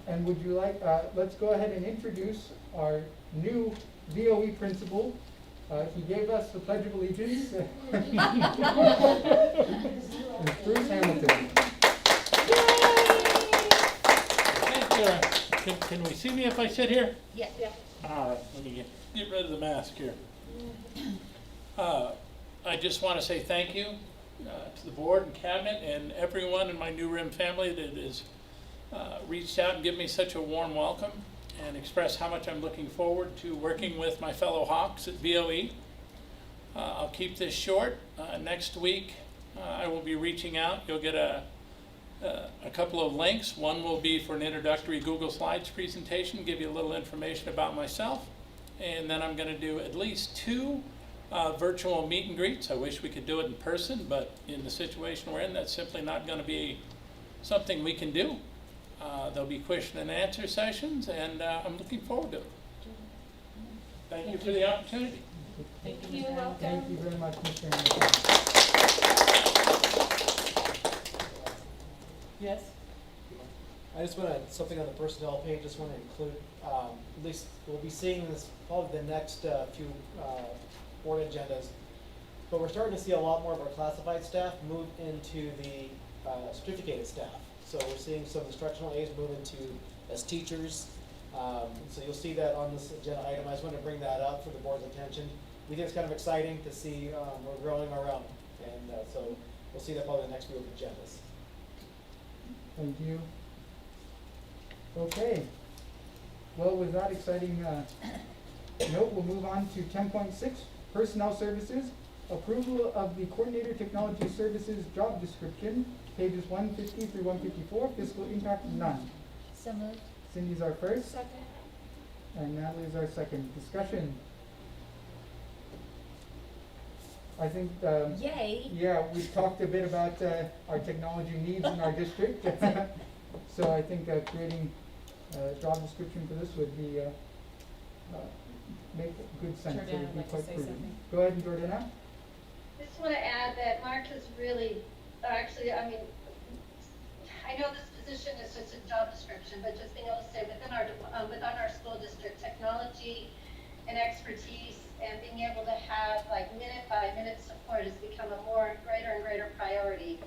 And would you like, let's go ahead and introduce our new VOE principal. He gave us the Pledge of Allegiance. It's Bruce Hamilton. Thank you. Can we see me if I sit here? Yeah. Yeah. All right, let me get rid of the mask here. I just want to say thank you to the board and cabinet and everyone in my New Rim family that has reached out and given me such a warm welcome, and express how much I'm looking forward to working with my fellow Hawks at VOE. I'll keep this short. Next week, I will be reaching out. You'll get a couple of links. One will be for an introductory Google Slides presentation, give you a little information about myself. And then I'm going to do at least 2 virtual meet and greets. I wish we could do it in person, but in the situation we're in, that's simply not going to be something we can do. There'll be question and answer sessions, and I'm looking forward to it. Thank you for the opportunity. Thank you. You're welcome. Thank you very much, Mr. Hamilton. Yes. I just want to, something on the personnel page, just want to include, at least we'll be seeing this probably the next few board agendas. But we're starting to see a lot more of our classified staff move into the certificated staff. So we're seeing some instructional aides move into as teachers. So you'll see that on this agenda item. I just want to bring that up for the board's attention. We think it's kind of exciting to see we're growing our own. And so we'll see that probably in the next few agendas. Thank you. Okay. Well, with that exciting note, we'll move on to 10.6, Personnel Services. Approval of the Coordinator Technology Services job description, pages 150 through 154, fiscal impact none. So moved. Cindy's our first, Second. and Natalie's our second. Discussion. I think, Yay. yeah, we've talked a bit about our technology needs in our district. So I think creating a job description for this would be, make good sense. It Jordana would be would like to quite say prudent. something. Go ahead, Jordana. I just want to add that Mark has really, actually, I mean, I know this position is just a job description, but just being able to say within our and expertise, and being able to have like minute by minute support has become a greater and greater priority.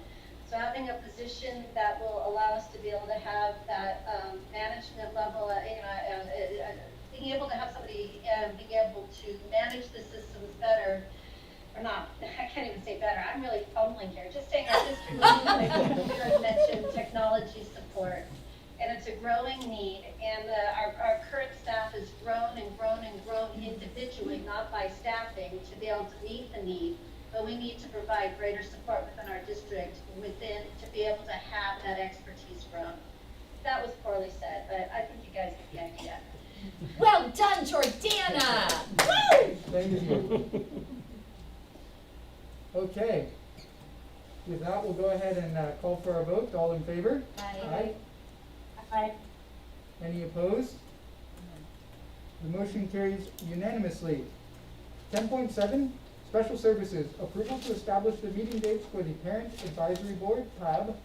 So having a position that will allow us to be able to have that management level, being able to have somebody being able to manage the systems better, or not, I can't even say better, I'm really fumbling here, just saying our district really mentioned technology support. And it's a growing need, and our current staff has grown and grown and grown individually, not by staffing, to be able to meet the need. But we need to provide greater support within our district, to be able to have that expertise grown. That was poorly said, but I think you guys get the idea. Well done, Jordana! Woo! Thank you. Okay. With that, we'll go ahead and call for a vote. All in favor? Aye. Aye. Any opposed? The motion carries unanimously. 10.7, Special Services, approval to establish the meeting dates for the Parent Advisory Board, PAB,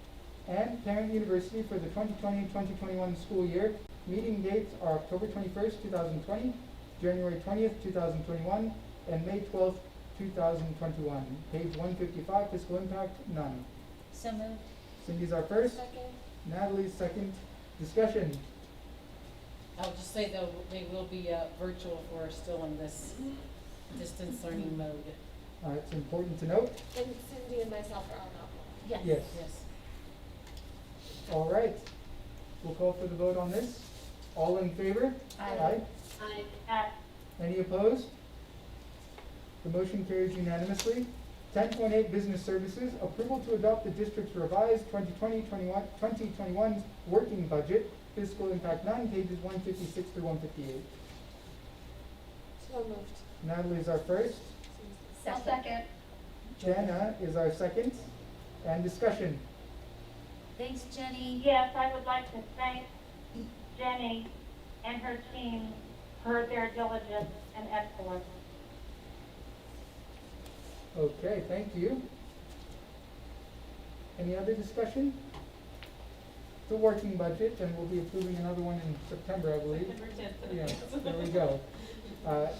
and Parent University for the 2020-2021 school year. Meeting dates are October 21st, 2020, January 20th, 2021, and May 12th, 2021. Page 155, fiscal impact, none. So moved. Cindy's our first, Second. Natalie's second. Discussion. I'll just say though, they will be virtual if we're still in this distance learning mode. It's important to note. And Cindy and myself are on that one. Yes. Yes. All right. We'll call for the vote on this. All in favor? Aye. Aye. Any opposed? The motion carries unanimously. 10.8 Business Services, approval to adopt the district's revised 2020-2021 working budget, fiscal impact none, pages 156 through 158. So moved. Natalie is our first. I'll second. Jana is our second. And discussion. Thanks, Jenny. Yes, I would like to thank Jenny and her team for their diligence and excellence. Okay, thank you. Any other discussion? The working budget, and we'll be approving another one in September, I believe. Yeah, there we go. But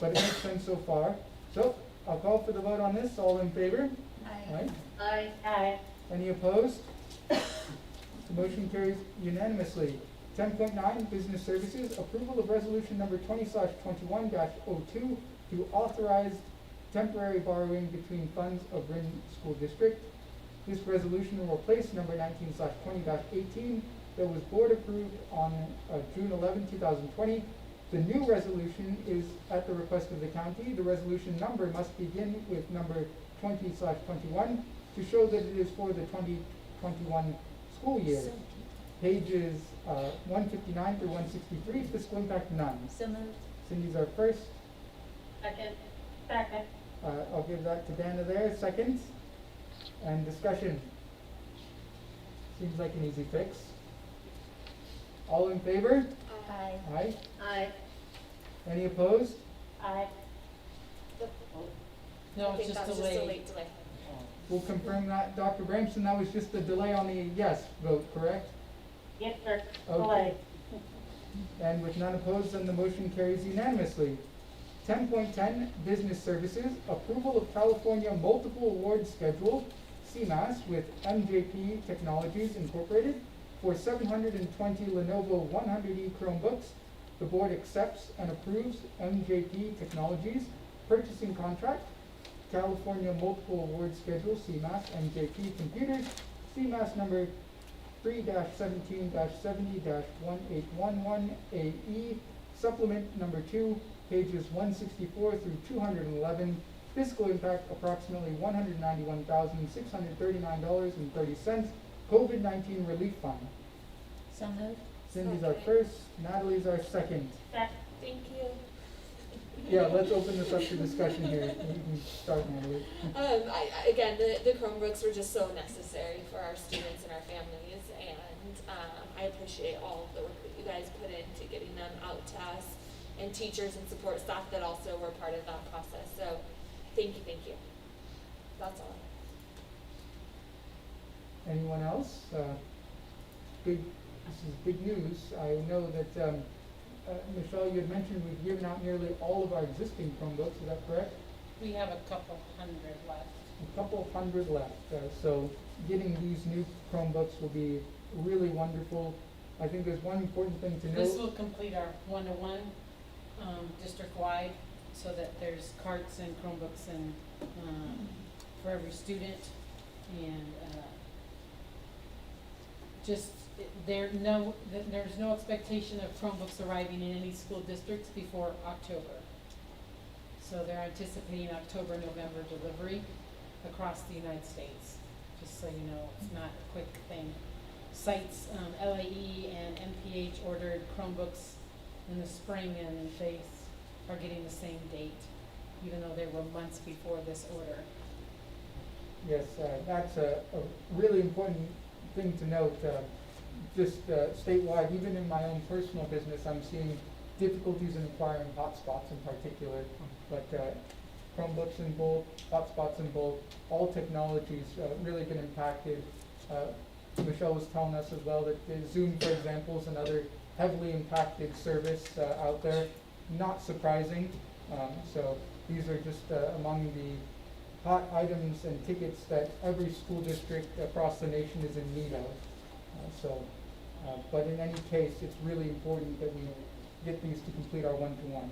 it makes sense so far. So, I'll call for the vote on this. All in favor? Aye. Aye. Aye. Any opposed? The motion carries unanimously. 10.9 Business Services, approval of resolution number 20/21-02 to authorize temporary borrowing between funds of Bryn School District. This resolution will replace number 19/20-18 that was board approved on June 11, 2020. The new resolution is at the request of the county. The resolution number must begin with number 20/21 to show that it is for the 2021 school year. Pages 159 through 163, fiscal impact none. So moved. Cindy's our first. Second. Second. I'll give that to Dana there, second. And discussion. Seems like an easy fix. All in favor? Aye. Aye. Aye. Any opposed? Aye. No, I it's think just that's delayed. just a late delay. We'll confirm that. Dr. Branson, that was just a delay on the yes vote, correct? Yes, sir. Okay. Delay. And with none opposed, then the motion carries unanimously. 10.10 Business Services, approval of California Multiple Award Schedule, CMAS, with MJP Technologies Incorporated for 720 Lenovo 100E Chromebooks. The board accepts and approves MJP Technologies purchasing contract, California Multiple Award Schedule, CMAS, MJP Computers, CMAS number 3-17-70-1811 AE, supplement number 2, pages 164 through 211, fiscal impact approximately $191,639.30, COVID-19 relief fund. So moved. Cindy's our Second. first, Natalie's our second. Second. Thank you. Yeah, let's open this up to discussion here. You can start, Natalie. Again, the Chromebooks were just so necessary for our students and our families, and I appreciate all of the work that you guys put into getting them out to us, and teachers and support staff that also were part of that process. So, thank you. That's all. Anyone else? This is big news. I know that Michelle, you had mentioned we've given out nearly all of our existing Chromebooks, is that correct? We have a couple hundred left. A couple hundred left, so getting these new Chromebooks will be really wonderful. I think there's one important thing to This note. will complete our one-to-one, district-wide, so that there's carts and Chromebooks and, for every student. And, there's no expectation of Chromebooks arriving in any school districts before October. So they're anticipating October, November delivery across the United States, just so you know, it's not a quick thing. Sites, LAE and MPH ordered Chromebooks in the spring, and they are getting the same date, even though they were months before this order. Yes, that's a really important thing to note. Just statewide, even in my own personal business, I'm seeing difficulties in acquiring hotspots in particular. But Chromebooks in both, hotspots in both, all technologies really been impacted. Michelle was telling us as well that Zoom, for example, is another heavily impacted service out there. Not surprising. So these are just among the hot items and tickets that every school district across the nation is in need of. But in any case, it's really important that we get these to complete our one-to-one.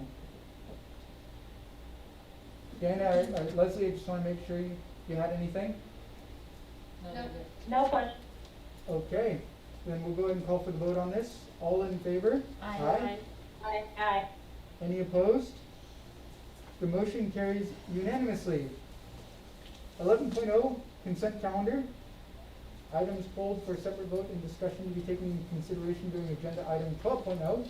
Dana, Leslie, I just want to make sure you had anything? No question. Okay, then we'll go ahead and call for the vote on this. All in favor? Aye. Aye. Any opposed? The motion carries unanimously. 11.0, consent calendar. Items pulled for separate vote and discussion to be taken into consideration during agenda item 12.0.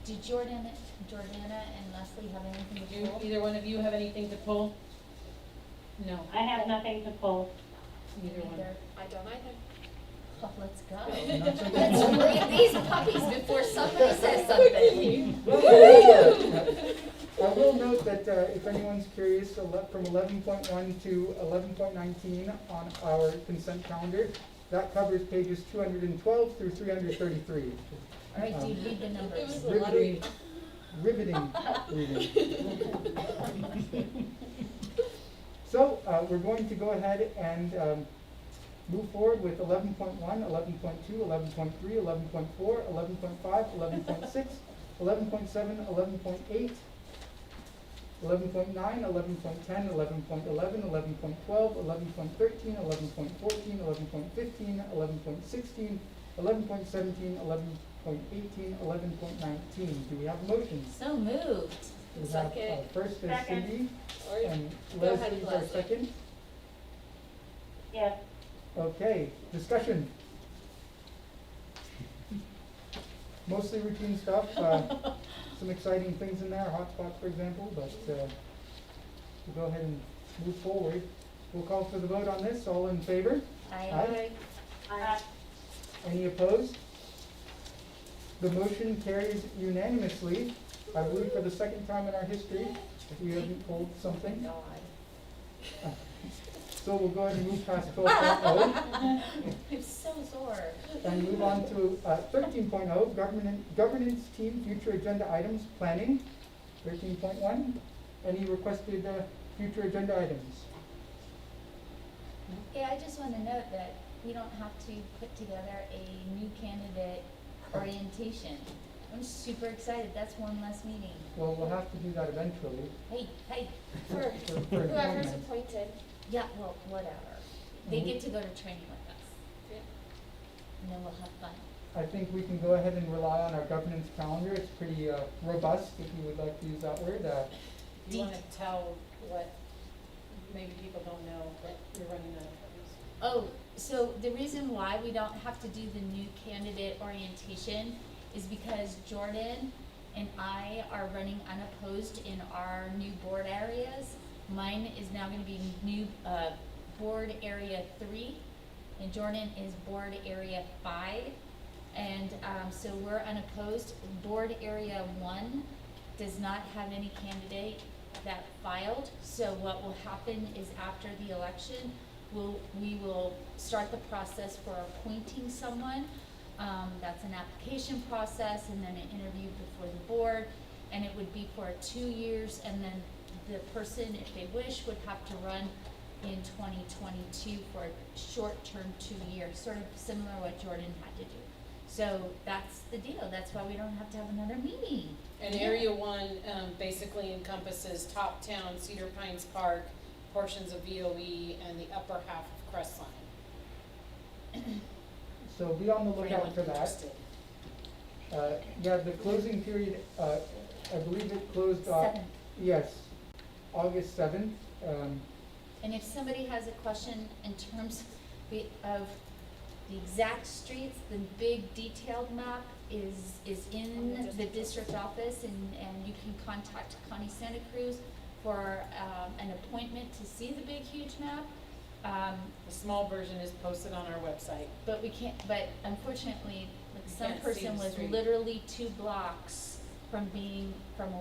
Did Jordana and Leslie have anything to pull? Either one of you have anything to pull? No, I have nothing to pull. neither one. Neither. I don't either. Oh, let's go. Not so Let's good. break these puppies before somebody says something. I will note that if anyone's curious, from 11.1 to 11.19 on our consent calendar, that covers pages 212 through 333. All right, dude, read the numbers. It was a lot of reading. Riveting reading. So we're going to go ahead and move forward with 11.1, 11.2, 11.3, 11.4, 11.5, 11.6, 11.7, 11.8, 11.9, 11.10, 11.11, 11.12, 11.13, 11.14, 11.15, 11.16, 11.17, 11.18, 11.19. Do we have a motion? So moved. We have Second. first is Second. Cindy Or and go ahead, Leslie is our Leslie. second. Yes. Okay, discussion. Mostly routine stuff, some exciting things in there, hotspots for example, but we'll go ahead and move forward. We'll call for the vote on this. All in favor? Aye. Aye. Any opposed? The motion carries unanimously. I believe for the second time in our history, we haven't pulled something. God. So we'll go ahead and move past 12.0 I'm so sore. and move on to 13.0, governance team future agenda items planning. 13.1, any requested future agenda items? Yeah, I just want to note that we don't have to put together a new candidate orientation. I'm super excited. That's one less meeting. Well, we'll have to do that eventually. Hey. For for whoever's employment. appointed. Yeah, well, whatever. They get to go to training with us. Yeah. And then we'll have fun. I think we can go ahead and rely on our governance calendar. It's pretty robust, if you would like to use that word. You wanna tell what, maybe people don't know, but you're running out of those. Oh, so the reason why we don't have to do the new candidate orientation is because Jordan and I are running unopposed in our new board areas. Mine is now gonna be new, board area 3, and Jordan is board area 5. And, so we're unopposed. Board area 1 does not have any candidate that filed, so what will happen is after the election, we will start the process for appointing someone. That's an application process and then an interview before the board, and it would be for 2 years, and then the person, if they wish, would have to run in 2022 for a short-term 2 years, sort of similar to what Jordan had to do. So that's the deal. That's why we don't have to have another meeting. And Area 1 basically encompasses Top Town, Cedar Pines Park, portions of VOE, and the upper half of Crestline. So be on the For lookout anyone for that. interested. Yeah, the closing period, I believe it closed, 7th. yes, August 7th. And if somebody has a question in terms of the exact streets, the big detailed map is in the district office, and you can contact Connie Santa Cruz for an appointment to see the big huge map. The small version is posted on our website. But we can't, but unfortunately, like some can't see person the was street. literally 2 blocks from being from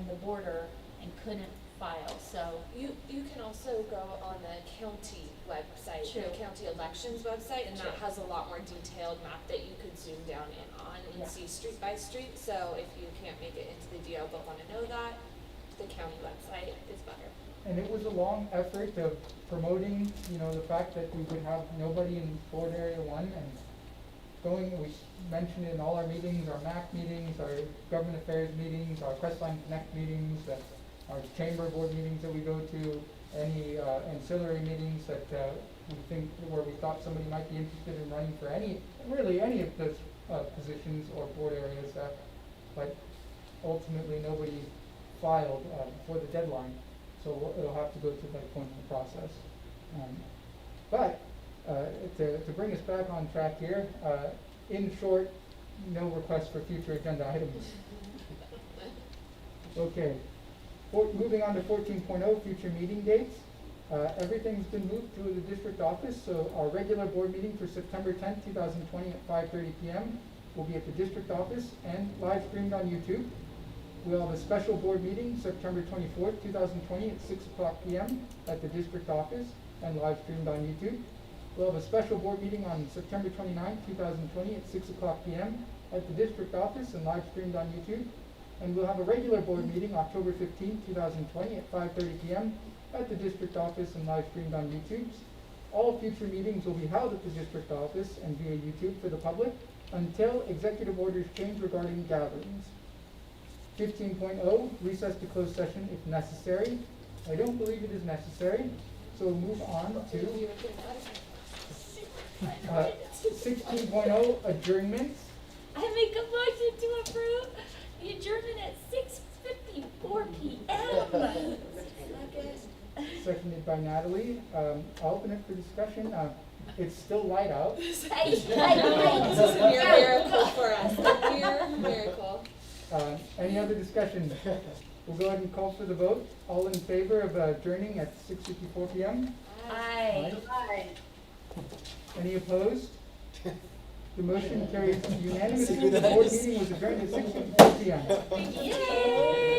the border and couldn't file, so. You can also go on the county website, True. the county elections website, and that True. has a lot more detailed map that you could zoom down in on and Yeah. see street by street. So if you can't make it into the DO but want to know that, the county website is better. And it was a long effort of promoting, the fact that we would have nobody in Board Area 1 and we mentioned it in all our meetings, our MAC meetings, our government affairs meetings, our Crestline Connect meetings, our chamber board meetings that we go to, any ancillary meetings that we think, where we thought somebody might be interested in running for any of those positions or board areas, but ultimately nobody filed before the deadline. So it'll have to go through that point in the process. But to bring us back on track here, in short, no request for future agenda items. Okay, moving on to 14.0, future meeting dates. Everything's been moved to the district office, so our regular board meeting for September 10th, 2020 at 5:30 p.m. will be at the district office and live streamed on YouTube. We'll have a special board meeting September 24th, 2020 at 6 o'clock p.m. at the district office and live streamed on YouTube. We'll have a special board meeting on September 29th, 2020 at 6 o'clock p.m. at the district office and live streamed on YouTube. And we'll have a regular board meeting October 15th, 2020 at 5:30 p.m. at the district office and live streamed on YouTube. All future meetings will be held at the district office and via YouTube for the public until executive orders change regarding gatherings. 15.0, recess to closed session if necessary. I don't believe it is necessary, so we'll move on to 16.0, adjournments. I make a motion to approve the adjournment at 6:54 p.m. Seconded by Natalie. I'll open it for discussion. It's still light out. This is a near miracle for us. A near miracle. Any other discussion? We'll go ahead and call for the vote. All in favor of adjourning at 6:54 p.m.? Aye. Aye. Any opposed? The motion carries unanimously. The board meeting was adjourned at 6:54 p.m. Yay!